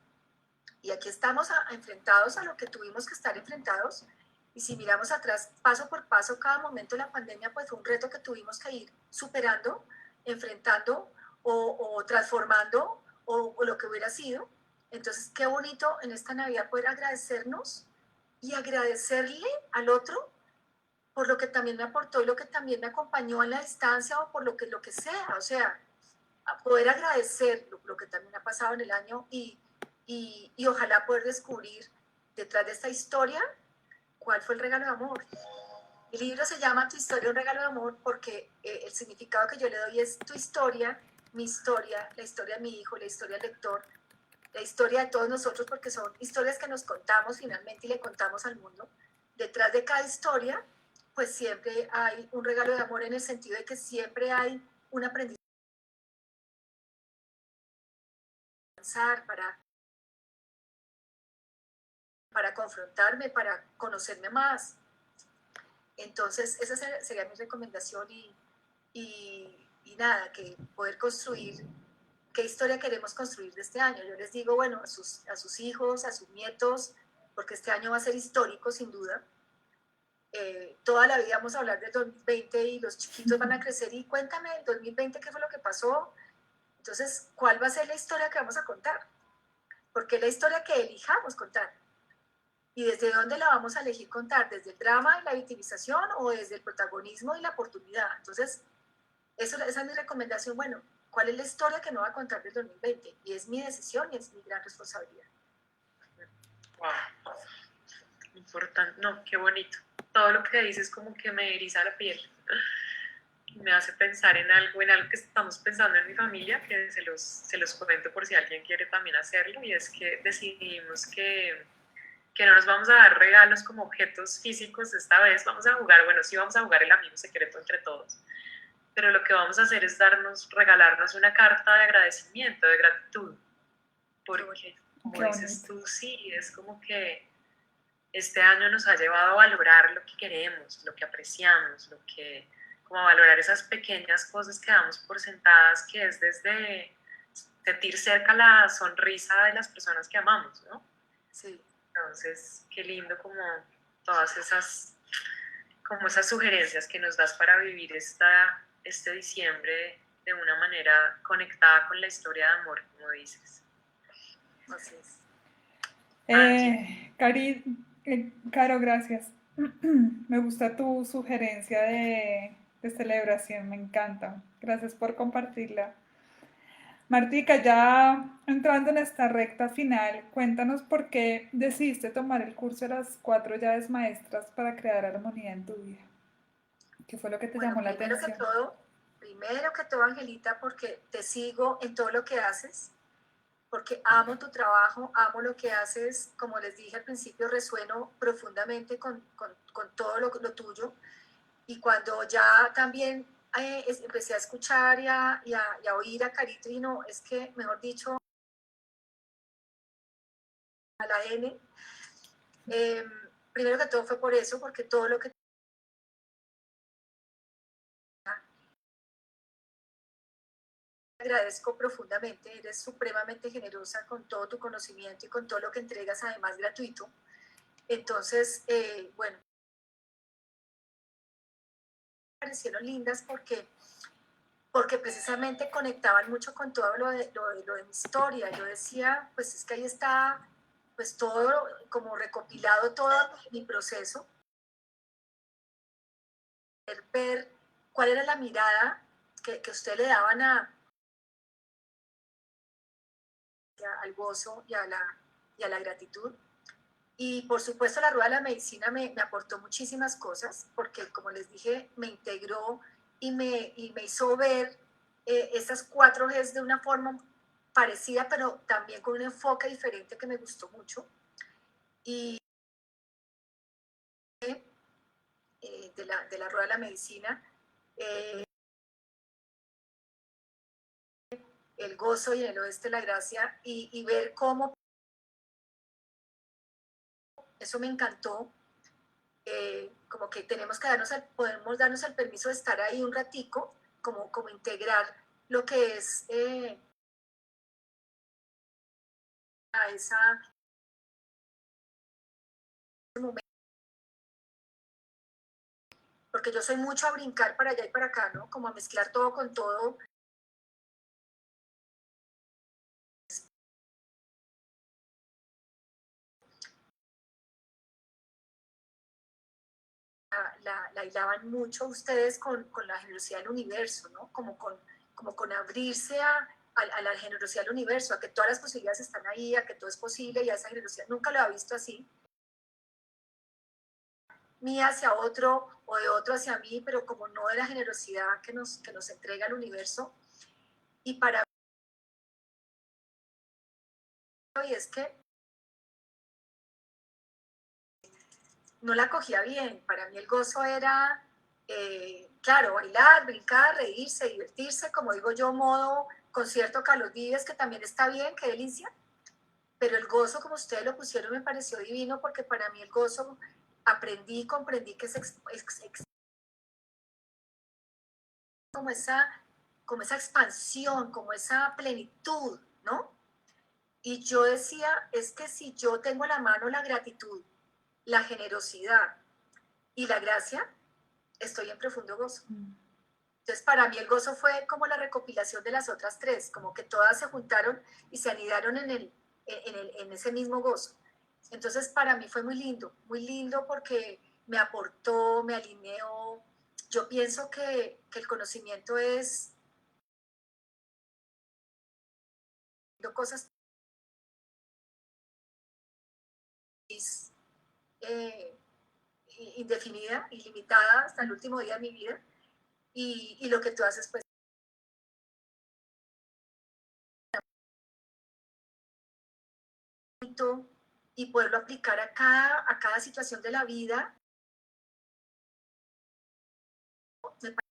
Y aquí estamos enfrentados a lo que tuvimos que estar enfrentados. Y si miramos atrás, paso por paso, cada momento de la pandemia, pues fue un reto que tuvimos que ir superando, enfrentando o transformando o lo que hubiera sido. Entonces, qué bonito en esta Navidad poder agradecernos y agradecerle al otro por lo que también me aportó y lo que también me acompañó en la distancia o por lo que sea. O sea, a poder agradecer lo que también ha pasado en el año y ojalá poder descubrir detrás de esta historia cuál fue el regalo de amor. El libro se llama Tu historia, un regalo de amor, porque el significado que yo le doy es tu historia, mi historia, la historia de mi hijo, la historia del lector, la historia de todos nosotros, porque son historias que nos contamos finalmente y le contamos al mundo. Detrás de cada historia, pues siempre hay un regalo de amor en el sentido de que siempre hay un aprendizaje para confrontarme, para conocerme más. Entonces, esa sería mi recomendación y nada, que poder construir, qué historia queremos construir de este año. Yo les digo, bueno, a sus hijos, a sus nietos, porque este año va a ser histórico sin duda. Toda la vida vamos a hablar del 2020 y los chiquitos van a crecer y cuéntame el 2020 qué fue lo que pasó. Entonces, ¿cuál va a ser la historia que vamos a contar? Porque es la historia que elijamos contar. ¿Y desde dónde la vamos a elegir contar? ¿Desde el drama y la victimización o desde el protagonismo y la oportunidad? Entonces, esa es mi recomendación. Bueno, ¿cuál es la historia que no va a contar del 2020? Y es mi decisión y es mi gran responsabilidad. Wow, importante, no, qué bonito. Todo lo que dices como que me eriza la piel. Me hace pensar en algo que estamos pensando en mi familia, que se los comento por si alguien quiere también hacerlo, y es que decidimos que no nos vamos a dar regalos como objetos físicos esta vez, vamos a jugar, bueno, sí vamos a jugar el amigo secreto entre todos, pero lo que vamos a hacer es regalarnos una carta de agradecimiento, de gratitud, porque como dices tú, sí, es como que este año nos ha llevado a valorar lo que queremos, lo que apreciamos, como a valorar esas pequeñas cosas que damos por sentadas, que es desde sentir cerca la sonrisa de las personas que amamos, ¿no? Sí. Entonces, qué lindo como todas como esas sugerencias que nos das para vivir este diciembre de una manera conectada con la historia de amor, como dices. Así es. Caro, gracias. Me gusta tu sugerencia de celebración, me encanta. Gracias por compartirla. Martica, ya entrando en esta recta final, cuéntanos por qué decidiste tomar el curso de las 4 llaves maestras para crear armonía en tu vida. ¿Qué fue lo que te Bueno, llamó la atención? primero que todo, Angelita, porque te sigo en todo lo que haces, porque amo tu trabajo, amo lo que haces, como les dije al principio, resueno profundamente con todo lo tuyo. Y cuando ya también empecé a escuchar y a oír a Carito, y no, es que, mejor dicho, a la N, primero que todo fue por eso, porque todo lo que agradezco profundamente, eres supremamente generosa con todo tu conocimiento y con todo lo que entregas, además gratuito. Entonces, bueno, me parecieron lindas porque precisamente conectaban mucho con todo lo de mi historia. Yo decía, pues es que ahí está, pues todo como recopilado, todo mi proceso. ver cuál era la mirada que ustedes le daban al gozo y a la gratitud. Y por supuesto la rueda de la medicina me aportó muchísimas cosas, porque como les dije, me integró y me hizo ver estas 4 Gs de una forma parecida, pero también con un enfoque diferente que me gustó mucho. Y de la rueda de la medicina, el gozo y el oeste la gracia, y ver cómo eso me encantó. Como que podemos darnos el permiso de estar ahí un ratico, como integrar lo que es a esa momento, porque yo soy mucho a brincar para allá y para acá, ¿no? Como a mezclar todo con todo. La hilaban mucho ustedes con la generosidad del universo, ¿no? Como con abrirse a la generosidad del universo, a que todas las posibilidades están ahí, a que todo es posible y a esa generosidad. Nunca lo había visto así. Mía hacia otro o de otro hacia mí, pero como no de la generosidad que nos entrega el universo. Y para mí es que no la cogía bien. Para mí el gozo era, claro, bailar, brincar, reírse, divertirse, como digo yo, modo concierto Carlos Vives, que también está bien, qué delicia. Pero el gozo, como ustedes lo pusieron, me pareció divino, porque para mí el gozo, aprendí y comprendí que es como esa expansión, como esa plenitud, ¿no? Y yo decía, es que si yo tengo a la mano la gratitud, la generosidad y la gracia, estoy en profundo gozo. Entonces, para mí el gozo fue como la recopilación de las otras 3, como que todas se juntaron y se anidaron en ese mismo gozo. Entonces, para mí fue muy lindo porque me aportó, me alineó. Yo pienso que el conocimiento es cosas eh, indefinida, ilimitada hasta el último día de mi vida. Y lo que tú haces, pues, y poderlo aplicar a cada situación de la vida, me parece.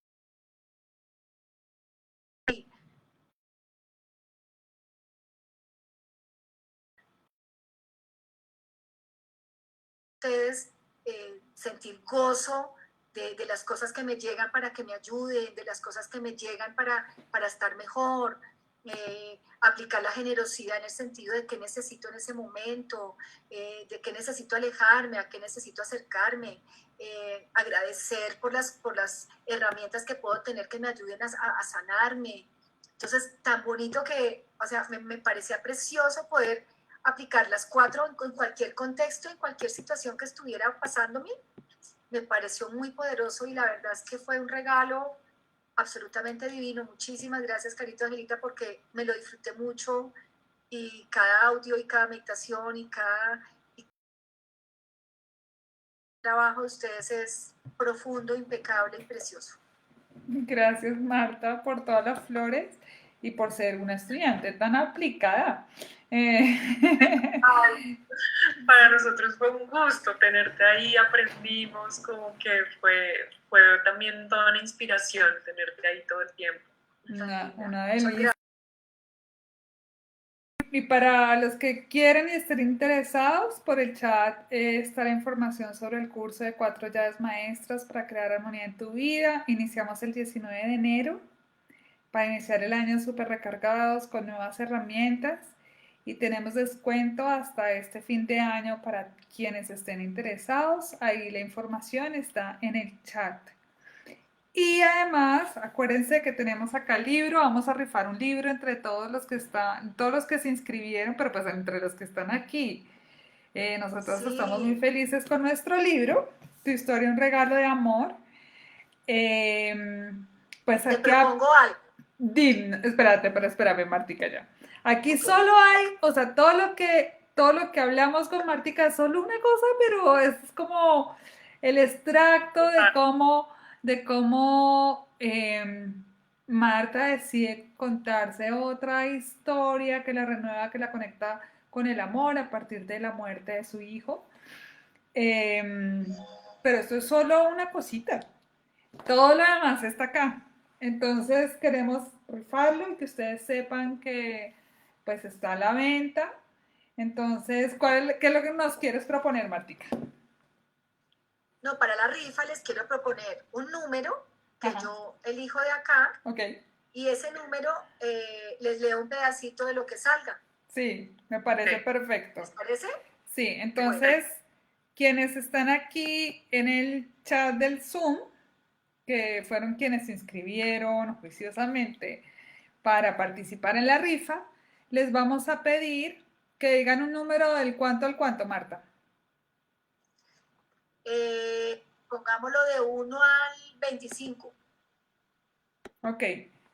Ustedes sentir gozo de las cosas que me llegan para que me ayuden, de las cosas que me llegan para estar mejor, aplicar la generosidad en el sentido de qué necesito en ese momento, de qué necesito alejarme, a qué necesito acercarme, agradecer por las herramientas que puedo tener que me ayuden a sanarme. Entonces, tan bonito que, o sea, me parecía precioso poder aplicar las 4 en cualquier contexto, en cualquier situación que estuviera pasándome. Me pareció muy poderoso y la verdad es que fue un regalo absolutamente divino. Muchísimas gracias, Carito Angelita, porque me lo disfruté mucho y cada audio y cada meditación y cada trabajo de ustedes es profundo, impecable y precioso. Gracias, Marta, por todas las flores y por ser una estudiante tan aplicada. Para nosotros fue un gusto tenerte ahí, aprendimos, como que fue también toda una inspiración tenerte ahí todo el tiempo. Una delicia. Y para los que quieren y estén interesados, por el chat está la información sobre el curso de 4 llaves maestras para crear armonía en tu vida. Iniciamos el 19 de enero para iniciar el año súper recargados con nuevas herramientas y tenemos descuento hasta este fin de año para quienes estén interesados. Ahí la información está en el chat. Y además, acuérdense que tenemos acá el libro, vamos a rifar un libro entre todos los que todos los que se inscribieron, pero pues entre los que están aquí. Nosotros estamos muy felices con nuestro libro, Tu historia, un regalo de amor. Pues Te aquí, propongo algo. espérate, pero espérame, Martica, ya. Aquí Ok. solo hay, o sea, todo lo que hablamos con Martica es solo una cosa, pero es como el extracto de cómo Marta decide contarse otra historia que la renueva, que la conecta con el amor a partir de la muerte de su hijo. Em, pero esto es solo una cosita. Todo lo demás está acá. Entonces queremos rifarlo y que ustedes sepan que pues está a la venta. Entonces, ¿qué es lo que nos quieres proponer, Martica? No, para la rifa les quiero proponer un número que Ajá, yo elijo de acá ok. y ese número les leo un pedacito de lo que salga. Sí, me parece Sí. perfecto. ¿Les parece? Sí, Bueno, entonces, quienes están aquí en el chat del Zoom, que fueron quienes se inscribieron juiciosamente para participar en la rifa, les vamos a pedir que digan un número del cuánto al cuánto, Marta. pongámoslo de 1 al 25. Ok,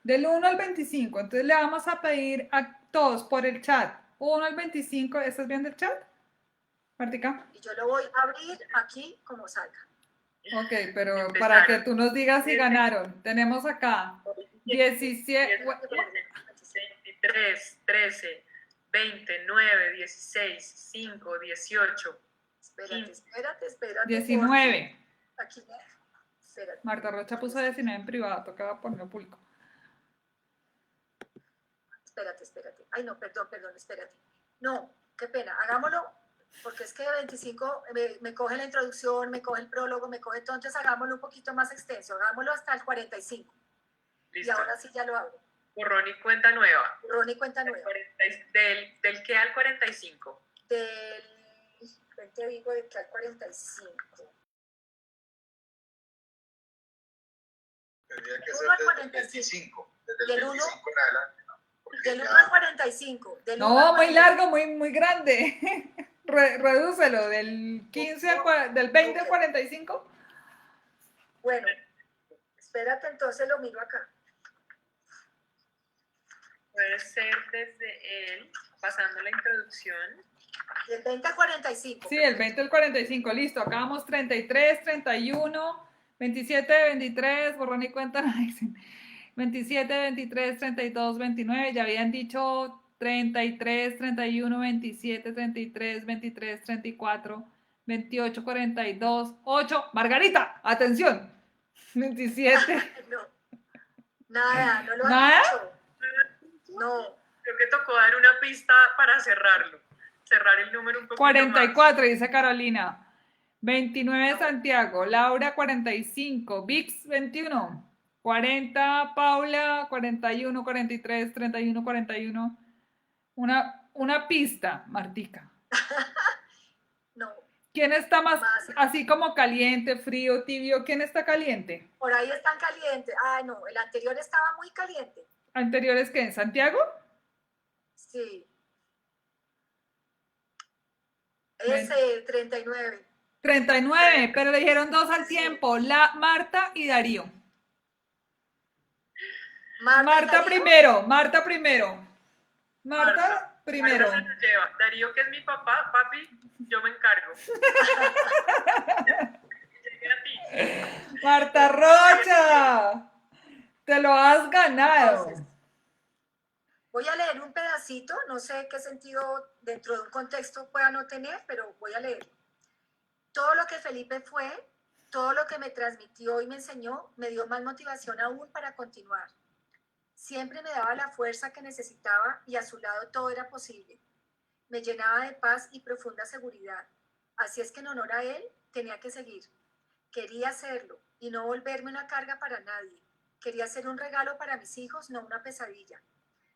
del 1 al 25. Entonces le vamos a pedir a todos por el chat. 1 al 25, ¿estás viendo el chat, Martica? Y yo lo voy a abrir aquí como salga. Ok, pero para que Empezaron. tú nos digas si ganaron, tenemos acá 17, 23, 13, 20, 9, 16, 5, 18, Espérate, 15. espérate, porque 19. aquí, espérate, Marta Rocha ¿dónde puso está? 19 en privado, tocaba ponerlo público. Espérate. Ay, no, perdón, espérate. No, qué pena, hagámoslo, porque es que 25 me coge la introducción, me coge el prólogo, me coge todo, entonces hagámoslo un poquito más extenso, hagámoslo hasta el 45. Y Listo. ahora sí ya lo abro. Borrón y cuenta nueva. Ronnie cuenta nueva. Del que al 45. Del, ¿qué te digo? De que al 45. Tendría que Del ser 1 al desde el 45. 25, desde Y el el 1, 25 en adelante, ¿no? Porque del 1 ya al 45. Del 1 al No, muy 45. largo, muy grande. Redúcelo del 15 del 20 al Ok. 45. Bueno, espérate, entonces lo miro acá. Puede ser desde él, pasando la introducción. Del 20 al 45. Sí, el 20 al 45, listo. Acabamos 33, 31, 27, 23, borrón y cuenta. 27, 23, 32, 29. Ya habían dicho 33, 31, 27, 33, 23, 34, 28, 42, 8. Margarita, atención. 27. No, nada, no lo han ¿Nada? dicho. No, Creo que tocó dar una pista para cerrarlo. Cerrar el número un poquito 44, dice Carolina. 29, no. Santiago. Laura, 45. Vix, 21. 40, Paula, 41, 43, 31, 41. Una pista, Martica. No, ¿Quién está más más. así como caliente, frío, tibio? ¿Quién está caliente? Por ahí están calientes. Ah, no, el anterior estaba muy caliente. ¿Anteriores qué? ¿Santiago? Sí, Ven. ese 39. 39, pero le dijeron dos al Sí, tiempo. Marta y Darío. Marta y Marta Darío. primero, Marta primero. Marta. Marta Marta primero. se lo lleva. Darío, que es mi papá, papi, yo me encargo. Llegué a ti. Marta Rocha, te lo has ganado. Entonces, voy a leer un pedacito, no sé qué sentido dentro de un contexto pueda no tener, pero voy a leer. Todo lo que Felipe fue, todo lo que me transmitió y me enseñó, me dio más motivación aún para continuar. Siempre me daba la fuerza que necesitaba y a su lado todo era posible. Me llenaba de paz y profunda seguridad. Así es que en honor a él tenía que seguir. Quería hacerlo y no volverme una carga para nadie. Quería ser un regalo para mis hijos, no una pesadilla.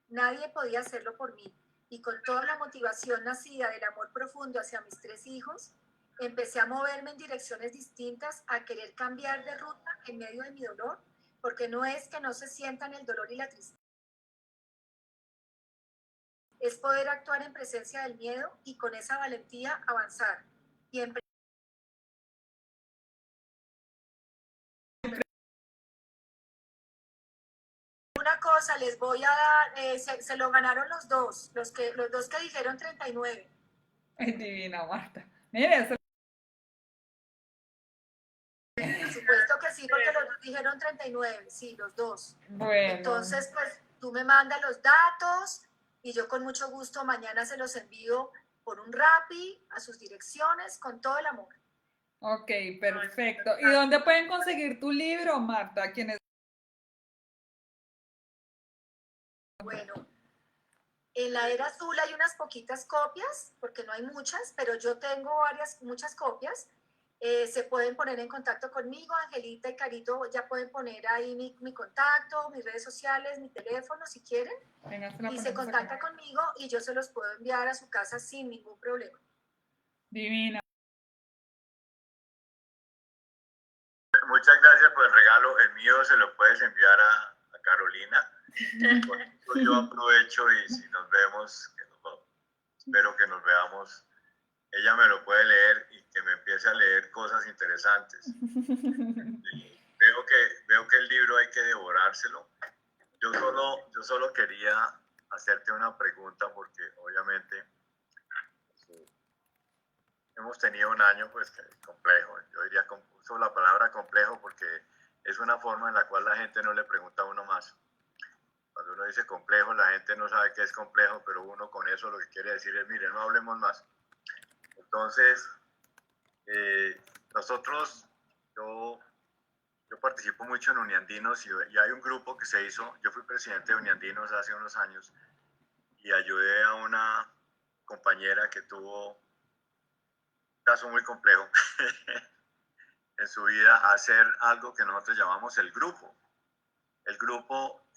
Nadie podía hacerlo por mí. Y con toda la motivación nacida del amor profundo hacia mis 3 hijos, empecé a moverme en direcciones distintas, a querer cambiar de ruta en medio de mi dolor, porque no es que no se sientan el dolor y la tristeza, es poder actuar en presencia del miedo y con esa valentía avanzar y una cosa, les voy a dar, se lo ganaron los dos que dijeron 39. Ay, divina Marta. Mire, eso. Por supuesto que sí, porque los dos dijeron 39, sí, los dos. Bueno, Entonces, pues tú me mandas los datos y yo con mucho gusto mañana se los envío por un Rappi a sus direcciones con todo el amor. ok, perfecto. ¿Y dónde pueden conseguir tu libro, Marta? ¿Quiénes? Bueno, en la Era Azul hay unas poquitas copias, porque no hay muchas, pero yo tengo muchas copias. Se pueden poner en contacto conmigo, Angelita y Carito ya pueden poner ahí mi contacto, mis redes sociales, mi teléfono si quieren, Venga, se la y se ponemos contacta acá. conmigo y yo se los puedo enviar a su casa sin ningún problema. Divina. Muchas gracias por el regalo. El mío se lo puedes enviar a Carolina. Por eso yo aprovecho y si nos vemos, espero que nos veamos. Ella me lo puede leer y que me empiece a leer cosas interesantes. Veo que el libro hay que devorárselo. Yo solo quería hacerte una pregunta porque obviamente hemos tenido un año pues complejo. Yo diría, uso la palabra complejo porque es una forma en la cual la gente no le pregunta a uno más. Cuando uno dice complejo, la gente no sabe qué es complejo, pero uno con eso lo que quiere decir es, mire, no hablemos más. Entonces, nosotros, yo participo mucho en Uniandinos y hay un grupo que se hizo, yo fui presidente de Uniandinos hace unos años y ayudé a una compañera que tuvo un caso muy complejo en su vida a hacer algo que nosotros llamamos el grupo. El grupo,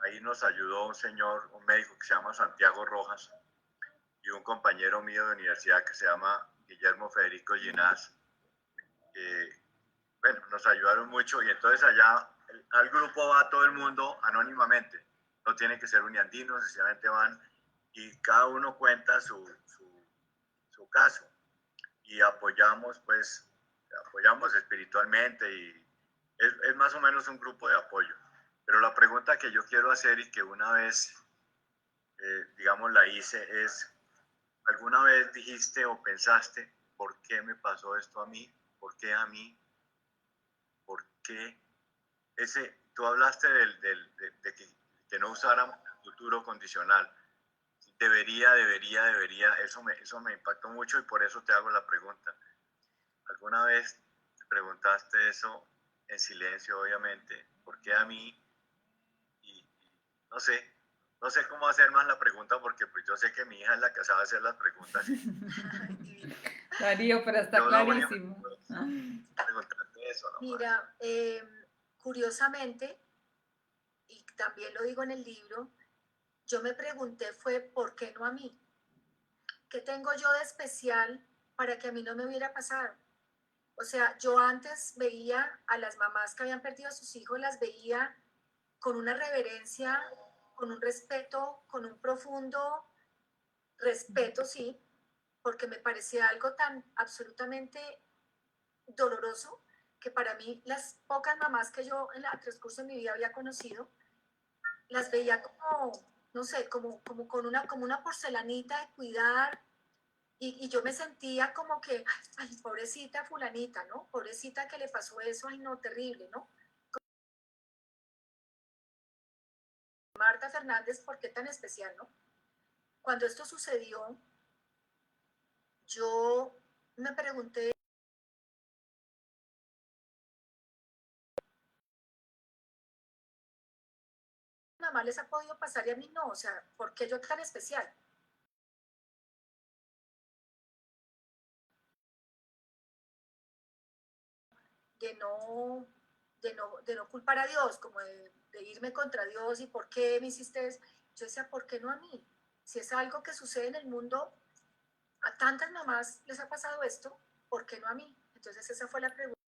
ahí nos ayudó un señor, un médico que se llama Santiago Rojas y un compañero mío de universidad que se llama Guillermo Federico Ginás. Bueno, nos ayudaron mucho y entonces allá al grupo va todo el mundo anónimamente. No tiene que ser uniandino, sencillamente van y cada uno cuenta su caso y apoyamos espiritualmente y es más o menos un grupo de apoyo. Pero la pregunta que yo quiero hacer y que una vez, digamos, la hice es, ¿alguna vez dijiste o pensaste por qué me pasó esto a mí? ¿Por qué a mí? ¿Por qué? Tú hablaste de que no usáramos el futuro condicional. Debería. Eso me impactó mucho y por eso te hago la pregunta. ¿Alguna vez te preguntaste eso en silencio, obviamente? ¿Por qué a mí? Y no sé cómo hacer más la pregunta porque pues yo sé que mi hija es la que sabe hacer las preguntas. Darío, pero está Yo no voy a clarísimo. preguntarte eso, ¿no? Mira, curiosamente, y también lo digo en el libro, yo me pregunté fue, ¿por qué no a mí? ¿Qué tengo yo de especial para que a mí no me hubiera pasado? O sea, yo antes veía a las mamás que habían perdido a sus hijos, las veía con una reverencia, con un respeto, con un profundo respeto, sí, porque me parecía algo tan absolutamente doloroso que para mí las pocas mamás que yo en el transcurso de mi vida había conocido, las veía como, no sé, como una porcelanita de cuidar y yo me sentía como que, ay, pobrecita fulanita, ¿no? Pobrecita que le pasó eso, ay, no, terrible, ¿no? Marta Fernández, ¿por qué tan especial, no? Cuando esto sucedió, yo me pregunté, ¿nada más les ha podido pasar y a mí no? O sea, ¿por qué yo tan especial? De no, de no culpar a Dios, como de irme contra Dios y por qué me hiciste eso. Yo decía, ¿por qué no a mí? Si es algo que sucede en el mundo, a tantas mamás les ha pasado esto, ¿por qué no a mí? Entonces esa fue la pregunta.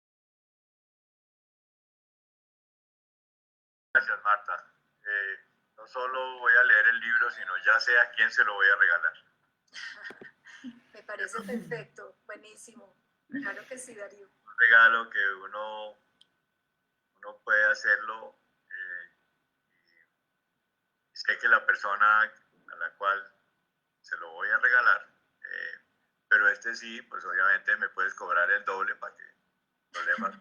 Gracias, Marta. No solo voy a leer el libro, sino ya sé a quién se lo voy a regalar. Me parece perfecto, buenísimo. Claro que sí, Darío. Un regalo que uno puede hacerlo sé que la persona a la cual se lo voy a regalar, pero este sí, pues obviamente me puedes cobrar el doble para que problemas.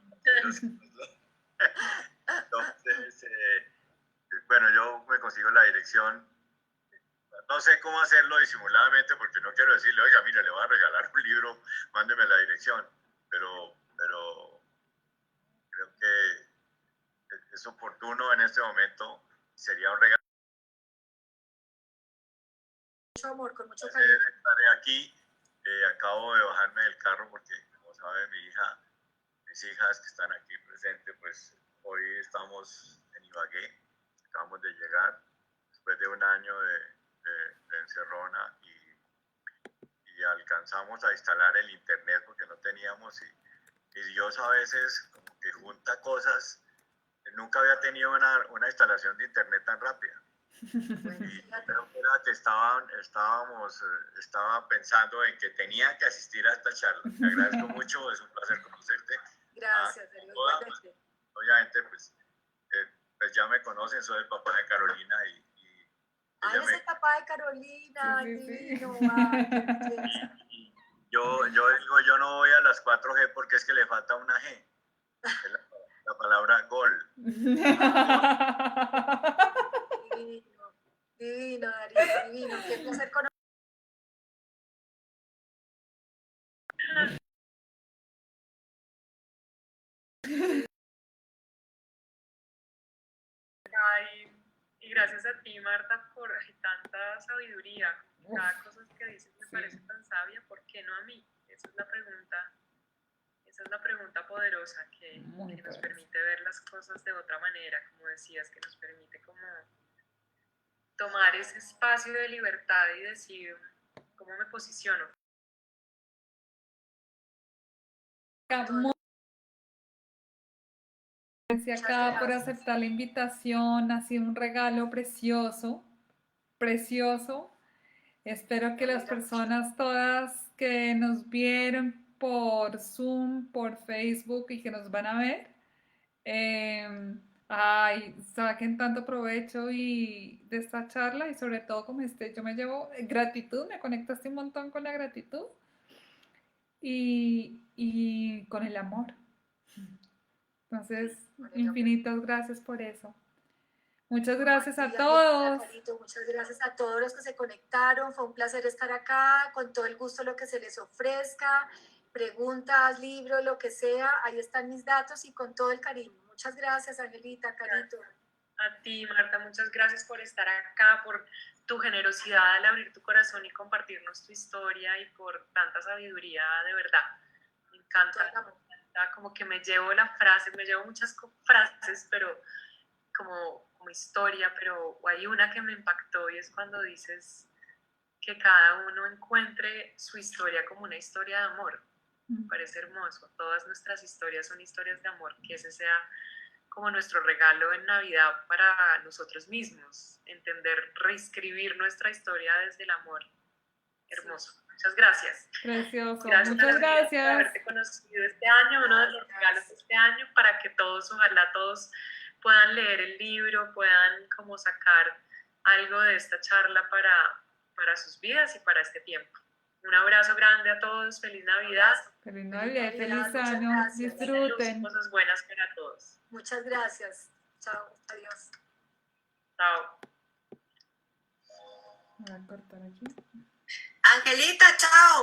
Entonces, bueno, yo me consigo la dirección. No sé cómo hacerlo disimuladamente porque no quiero decirle, oiga, mire, le voy a regalar un libro, mándeme la dirección. Pero creo que es oportuno en este momento. Sería un regalo. Mucho amor, con mucho Placer cariño. estaré aquí. Acabo de bajarme del carro porque, como sabe mis hijas que están aquí presentes, pues hoy estamos en Ibagué. Acabamos de llegar después de un año de encerrona y alcanzamos a instalar el internet porque no teníamos y Dios a veces como que junta cosas. Nunca había tenido una instalación de internet tan rápida. Bueno, Y fíjate. creo que era que estaba pensando en que tenía que asistir a esta charla. Te agradezco mucho, es un placer conocerte. Gracias, Darío, igualmente. Obviamente, pues ya me conocen, soy el papá de Carolina y Ay, ella es me... el papá de Carolina, Sí, sí, sí. divino, ay, qué belleza. Yo digo, yo no voy a las 4G porque es que le falta una G. Es la palabra gol. Divino, divino, Darío, divino. Qué placer conocer. Ay, y gracias a ti, Marta, por tanta sabiduría. Cada cosa que dices me parece tan sabia, ¿por qué no a mí? Esa es la pregunta poderosa que nos permite ver las cosas de otra manera, como decías, que nos permite como tomar ese espacio de libertad y decir cómo me posiciono. Gracias acá por aceptar la invitación, ha sido un regalo precioso, precioso. Espero que las personas todas que nos vieron por Zoom, por Facebook y que nos van a ver, saquen tanto provecho de esta charla y sobre todo como yo me llevo gratitud, me conectaste un montón con la gratitud y con el amor. Entonces, infinitas gracias por eso. Muchas gracias a todos. Carito, muchas gracias a todos los que se conectaron. Fue un placer estar acá, con todo el gusto lo que se les ofrezca. Preguntas, libros, lo que sea, ahí están mis datos y con todo el cariño. Muchas gracias, Angelita, Carito. A ti, Marta, muchas gracias por estar acá, por tu generosidad al abrir tu corazón y compartirnos tu historia y por tanta sabiduría, de verdad. Me encanta, como que me llevo la frase, me llevo muchas frases, pero como historia, pero hay una que me impactó y es cuando dices que cada uno encuentre su historia como una historia de amor. Me parece hermoso. Todas nuestras historias son historias de amor, que ese sea como nuestro regalo en Navidad para nosotros mismos, entender, reescribir nuestra historia desde el amor. Hermoso. Muchas gracias. Precioso. Gracias, muchas gracias por haberte conocido este año, uno de los regalos de este año, para que todos, ojalá todos puedan leer el libro, puedan como sacar algo de esta charla para sus vidas y para este tiempo. Un abrazo grande a todos, feliz Navidad. Feliz Navidad, feliz año, disfruten. Cosas buenas para todos. Muchas gracias. Chao, adiós. Chao. Voy a cortar aquí. Angelita, chao.